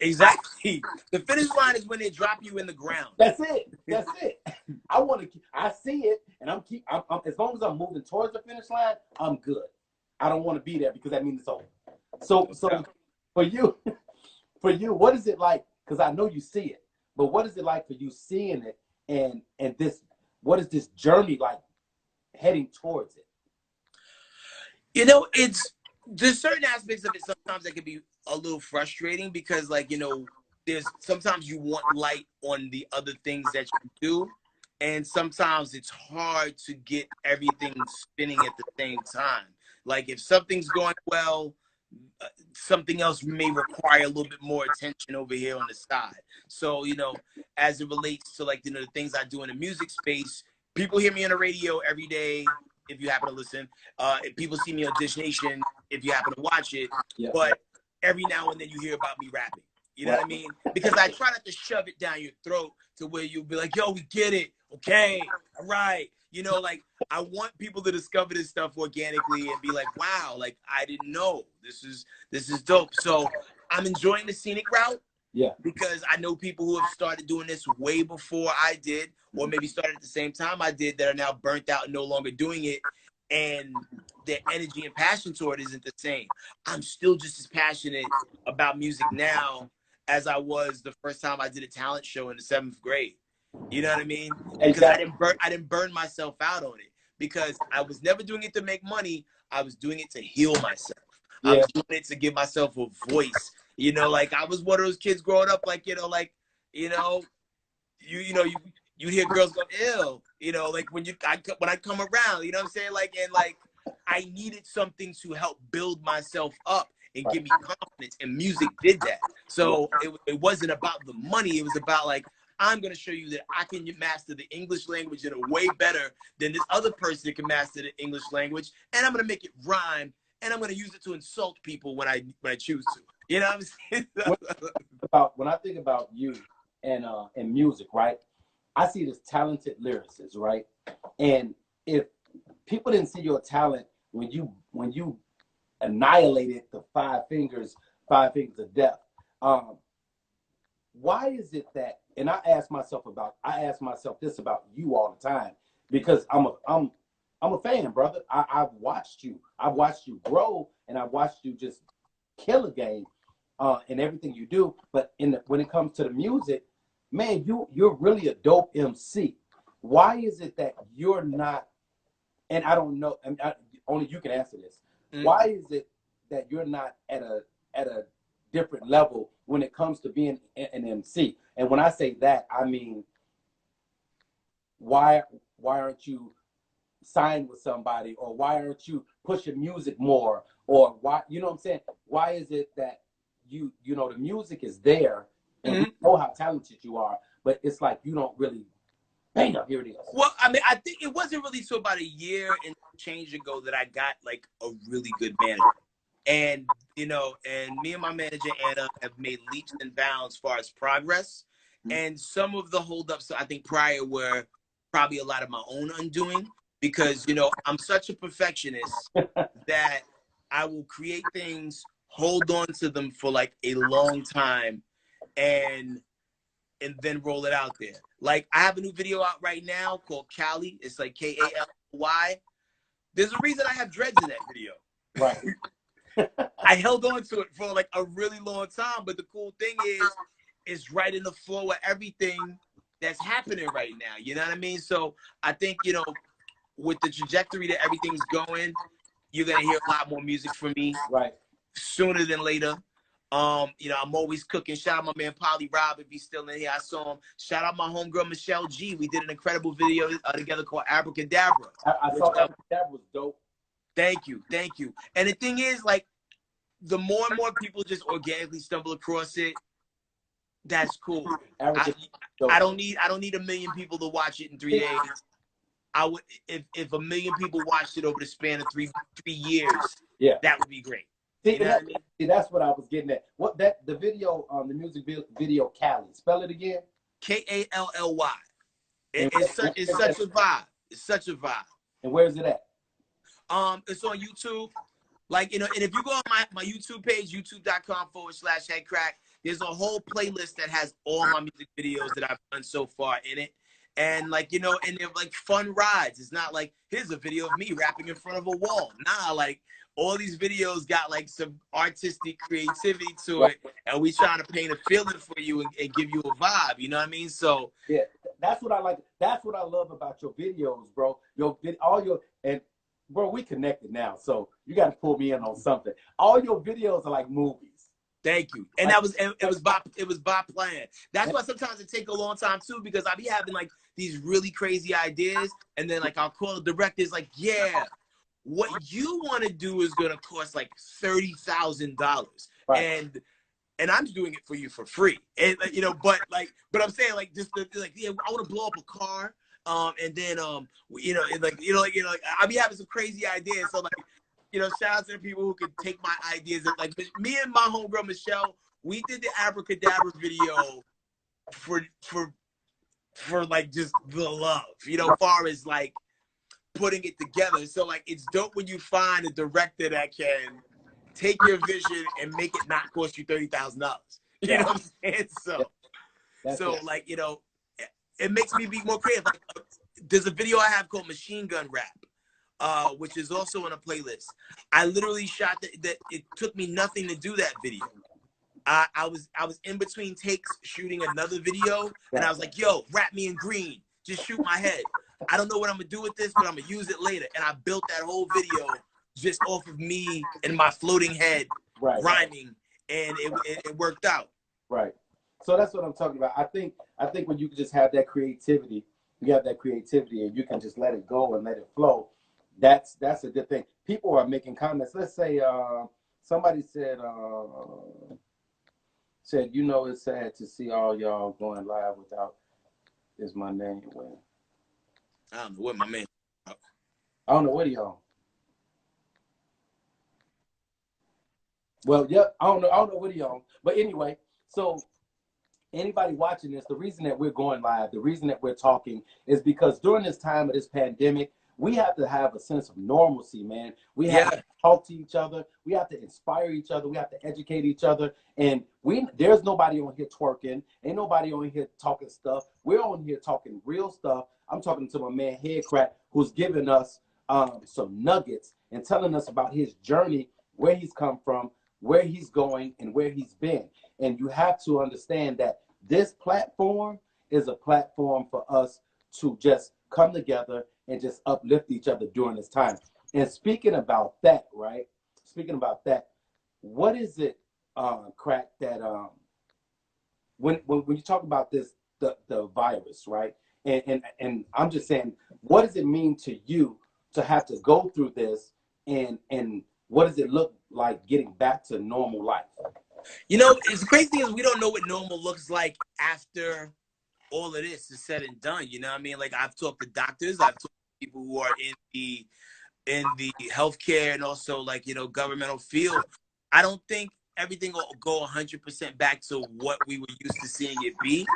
Exactly. The finish line is when they drop you in the ground. That's it. That's it. I see it, and I'm as long as I'm moving towards the finish line, I'm good. I don't want to be there, because that means it's over. So for you, what is it like? Because I know you see it, but what is it like for you seeing it, and this? What is this journey like heading towards it? You know, there's certain aspects of it sometimes that can be a little frustrating, because, like, you know, there's sometimes you want light on the other things that you do, and sometimes it's hard to get everything spinning at the same time. Like, if something's going well, something else may require a little bit more attention over here on the side. So, you know, as it relates to, like, you know, the things I do in the music space, people hear me on the radio every day, if you happen to listen. If people see me on Dish Nation, if you happen to watch it. Yeah. But every now and then you hear about me rapping. You know what I mean? Because I try not to shove it down your throat to where you'll be like, yo, we get it. Okay. All right. You know, like, I want people to discover this stuff organically and be like, wow, like, I didn't know. This is dope. So I'm enjoying the scenic route. Yeah. Because I know people who have started doing this way before I did, or maybe started at the same time I did, that are now burnt out and no longer doing it. And their energy and passion toward it isn't the same. I'm still just as passionate about music now as I was the first time I did a talent show in the 7th grade. You know what I mean? Because I didn't burn myself out on it, because I was never doing it to make money. I was doing it to heal myself. Yeah. I was doing it to give myself a voice. You know, like, I was one of those kids growing up, like, you know, you hear girls go ill, you know, like, when I come around, you know what I'm saying? Like, and like, I needed something to help build myself up and give me confidence, and music did that. So it wasn't about the money. It was about, like, I'm going to show you that I can master the English language in a way better than this other person can master the English language. And I'm going to make it rhyme, and I'm going to use it to insult people when I choose to. You know what I'm saying? When I think about you and music, right? I see this talented lyricist, right? And if people didn't see your talent when you annihilated the five fingers of death, why is it that? And I ask myself this about you all the time, because I'm a fan, brother. I've watched you grow, and I've watched you just kill a game in everything you do. But when it comes to the music, man, you're really a dope MC. Why is it that you're not? And I don't know. Only you can answer this. Why is it that you're not at a different level when it comes to being an MC? And when I say that, I mean, why aren't you signed with somebody, or why aren't you pushing music more, or why, you know what I'm saying? Why is it that you know the music is there, and we know how talented you are, but it's like you don't really, bam, here it is. Well, I mean, I think it wasn't really till about a year and change ago that I got, like, a really good manager. And, you know, and me and my manager, Anna, have made leaps and bounds as far as progress. And some of the holdups, I think, prior were probably a lot of my own undoing, because, you know, I'm such a perfectionist that I will create things, hold on to them for, like, a long time, and then roll it out there. Like, I have a new video out right now called Cali. It's like Kally. There's a reason I have dreads in that video. Right. I held on to it for, like, a really long time, but the cool thing is, it's right in the flow of everything that's happening right now. You know what I mean? So I think, you know, with the trajectory that everything's going, you're gonna hear a lot more music from me, right, sooner than later. You know, I'm always cooking. Shout out my man Polly Rob if he's still in here. I saw him. Shout out my homegirl Michelle G. We did an incredible video together called Abracadabra. I saw that was dope. Thank you, thank you. And the thing is, like, the more and more people just organically stumble across it, that's cool. I don't need a million people to watch it in 3 days. I would if a million people watched it over the span of three years, yeah, that would be great. See, you know what I mean? See, that's what I was getting at. What the video the music video Cali. Spell it again. Kally. It's such a vibe. It's such a vibe. And where's it at? It's on YouTube. Like, you know, and if you go on my YouTube page, youtube.com/HeadKrack, there's a whole playlist that has all my music videos that I've done so far in it. And like, you know, and they're like fun rides. It's not like, here's a video of me rapping in front of a wall. Nah, like all these videos got like some artistic creativity to it. And we trying to paint a feeling for you and give you a vibe. You know what I mean? So yeah, that's what I like. That's what I love about your videos, bro. And bro, we connected now. So you got to pull me in on something. All your videos are like movies. Thank you. And it was by plan. That's why sometimes it take a long time too, because I be having like these really crazy ideas, and then like I'll call the directors like, yeah, what you want to do is gonna cost like $30,000, and I'm doing it for you for free. And you know, but I'm saying like just like, yeah, I want to blow up a car, and then I be having some crazy ideas. So like, you know, shout out to the people who can take my ideas. Like me and my homegirl Michelle, we did the Abracadabra video for like just the love, you know, as far as like putting it together. So like, it's dope when you find a director that can take your vision and make it not cost you $30,000. You know what I'm saying? So like, you know, it makes me be more creative. Like, there's a video I have called Machine Gun Rap, which is also on a playlist. I literally shot that. It took me nothing to do that video. I was in between takes shooting another video, and I was like, yo, wrap me in green. Just shoot my head. I don't know what I'm going to do with this, but I'm going to use it later. And I built that whole video just off of me and my floating head rhyming, and it worked out. Right. So that's what I'm talking about. I think when you just have that creativity, and you can just let it go and let it flow, that's a good thing. People are making comments. Let's say somebody said, you know, it's sad to see all y'all going live without is my name. Well, I don't know what my man. I don't know what he on. Well, yep, I don't know what he on. But anyway, so anybody watching this, the reason that we're going live, the reason that we're talking is because during this time of this pandemic, we have to have a sense of normalcy, man. We have to talk to each other. We have to inspire each other. We have to educate each other. And there's nobody on here twerking. Ain't nobody on here talking stuff. We're on here talking real stuff. I'm talking to my man HeadKrack, who's giving us some nuggets and telling us about his journey, where he's come from, where he's going, and where he's been. And you have to understand that this platform is a platform for us to just come together and just uplift each other during this time. And speaking about that, right? What is it, Crack, that when you talk about this, the virus, right? And I'm just saying, what does it mean to you to have to go through this, and what does it look like getting back to normal life? You know, it's the crazy thing is we don't know what normal looks like after all of this is said and done. You know what I mean? Like, I've talked to doctors, I've talked to people who are in the healthcare and also, like, you know, governmental field. I don't think everything will go 100% back to what we were used to seeing it be.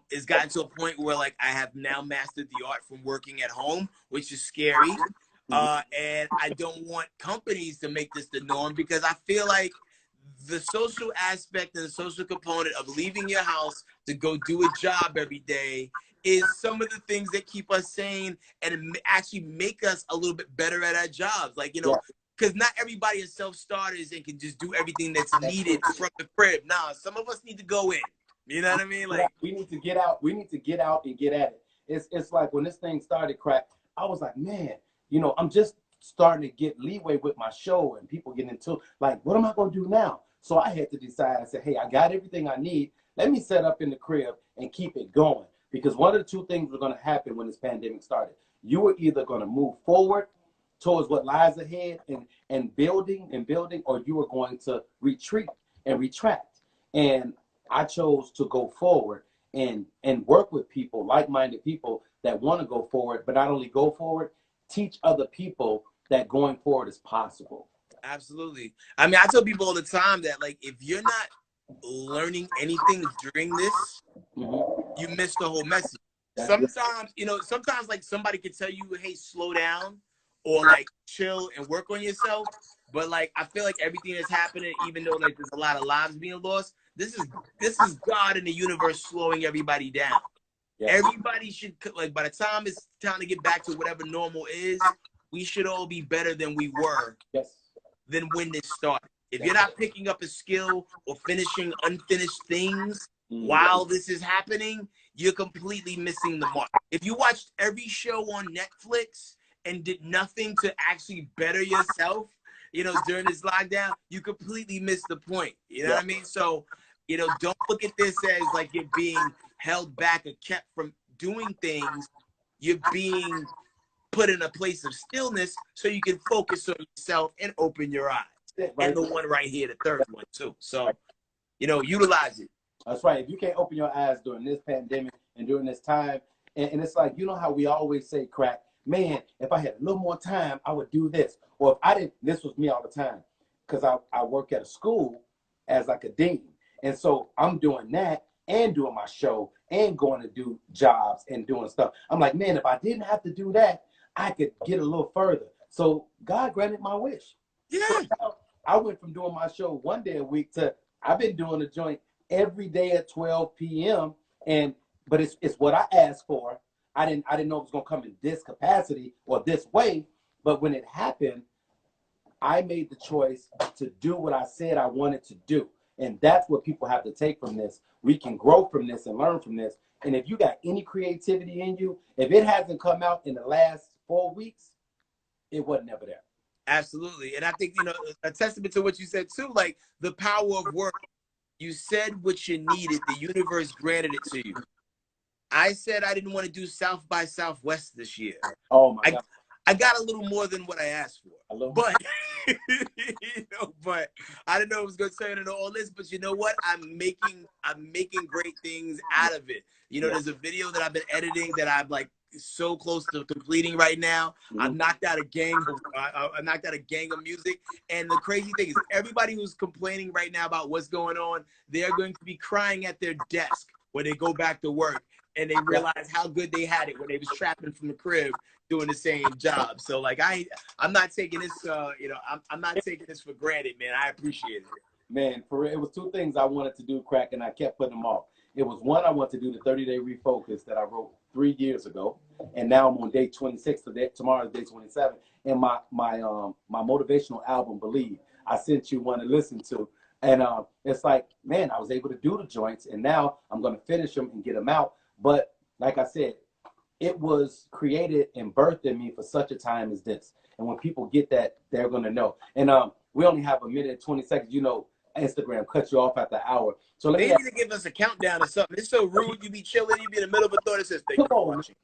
It's gotten to a point where, like, I have now mastered the art from working at home, which is scary. And I don't want companies to make this the norm, because I feel like the social aspect and the social component of leaving your house to go do a job every day is some of the things that keep us sane and actually make us a little bit better at our jobs. Like, you know, because not everybody is self-starters and can just do everything that's needed from the crib. Nah, some of us need to go in. You know what I mean? Like, we need to get out. We need to get out and get at it. It's like when this thing started, Crack, I was like, man, you know, I'm just starting to get leeway with my show and people getting into, like, what am I going to do now? So I had to decide. I said, hey, I got everything I need. Let me set up in the crib and keep it going. Because one of the two things were going to happen when this pandemic started. You were either going to move forward towards what lies ahead and building, or you were going to retreat and retract. And I chose to go forward and work with people, like-minded people that want to go forward, but not only go forward, teach other people that going forward is possible. Absolutely. I mean, I tell people all the time that, like, if you're not learning anything during this, you miss the whole message. Sometimes, you know, sometimes like somebody could tell you, hey, slow down or like chill and work on yourself. But like, I feel like everything that's happening, even though like there's a lot of lives being lost, this is God in the universe slowing everybody down. Everybody should, like, by the time it's time to get back to whatever normal is, we should all be better than we were than when this started. If you're not picking up a skill or finishing unfinished things while this is happening, you're completely missing the mark. If you watched every show on Netflix and did nothing to actually better yourself, you know, during this lockdown, you completely missed the point. You know what I mean? So, you know, don't look at this as like you're being held back or kept from doing things. You're being put in a place of stillness so you can focus on yourself and open your eyes. And the one right here, the third one too. So, you know, utilize it. That's right. If you can't open your eyes during this pandemic and during this time, and it's like, you know how we always say, Crack, man, if I had a little more time, I would do this. Or if I didn't, this was me all the time, because I work at a school as like a dean. And so I'm doing that and doing my show and going to do jobs and doing stuff. I'm like, man, if I didn't have to do that, I could get a little further. So God granted my wish. Yeah. So I went from doing my show one day a week to I've been doing the joint every day at 12 p.m. But it's what I asked for. I didn't know it was gonna come in this capacity or this way. But when it happened, I made the choice to do what I said I wanted to do. And that's what people have to take from this. We can grow from this and learn from this. And if you got any creativity in you, if it hasn't come out in the last 4 weeks, it wasn't ever there. Absolutely. And I think, you know, a testament to what you said too, like the power of work. You said what you needed. The universe granted it to you. I said I didn't want to do South by Southwest this year. Oh my God. I got a little more than what I asked for. But you know, but I didn't know it was going to turn into all this. But you know what? I'm making great things out of it. You know, there's a video that I've been editing that I'm like so close to completing right now. I've knocked out a gang. I knocked out a gang of music. And the crazy thing is, everybody who's complaining right now about what's going on, they're going to be crying at their desk when they go back to work and they realize how good they had it when they was trapping from the crib doing the same job. So like I'm not taking this you know, I'm not taking this for granted, man. I appreciate it. Man, for real, it was two things I wanted to do, Crack, and I kept putting them off. It was one, I wanted to do the 30-day refocus that I wrote 3 years ago, and now I'm on day 26. Tomorrow is day 27, and my motivational album, Believe, I sent you one to listen to, and it's like, man, I was able to do the joints, and now I'm going to finish them and get them out. But like I said, it was created and birthed in me for such a time as this, and when people get that, they're going to know. And we only have a minute and 20 seconds. You know, Instagram cuts you off at the hour. So they need to give us a countdown or something. It's so rude. You be chilling, you be in the middle of a thought. It says, "Thank you for watching."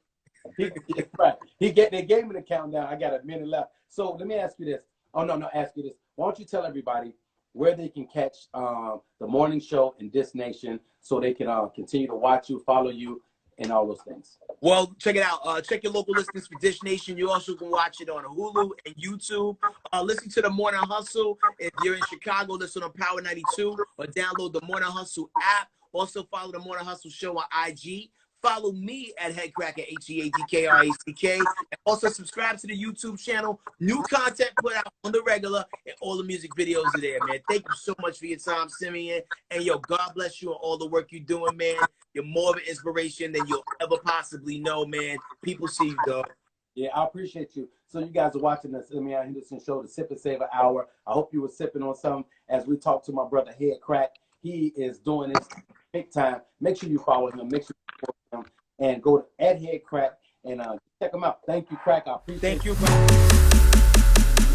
Right. They gave me the countdown. I got a minute left. So let me ask you this. Oh no, ask you this. Why don't you tell everybody where they can catch the morning show in this nation so they can continue to watch you, follow you, and all those things? Well, check it out. Check your local listings for Dish Nation. You also can watch it on Hulu and YouTube. Listen to The Morning Hustle. If you're in Chicago, listen on Power 92 or download the Morning Hustle app. Also follow The Morning Hustle Show on IG. Follow me at HeadKrack at HeadKrack. And also subscribe to the YouTube channel. New content put out on the regular, and all the music videos are there, man. Thank you so much for your time, Simeon. And yo, God bless you on all the work you're doing, man. You're more of an inspiration than you'll ever possibly know, man. People see you, dog. Yeah, I appreciate you. So you guys are watching the Simeon Henderson Show, the Sip and Savor Hour. I hope you were sipping on something as we talk to my brother HeadKrack. He is doing this big time. Make sure you follow him. Make sure you support him. And go to HeadKrack and check him out. Thank you, Crack. I appreciate it. Thank you,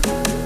bro.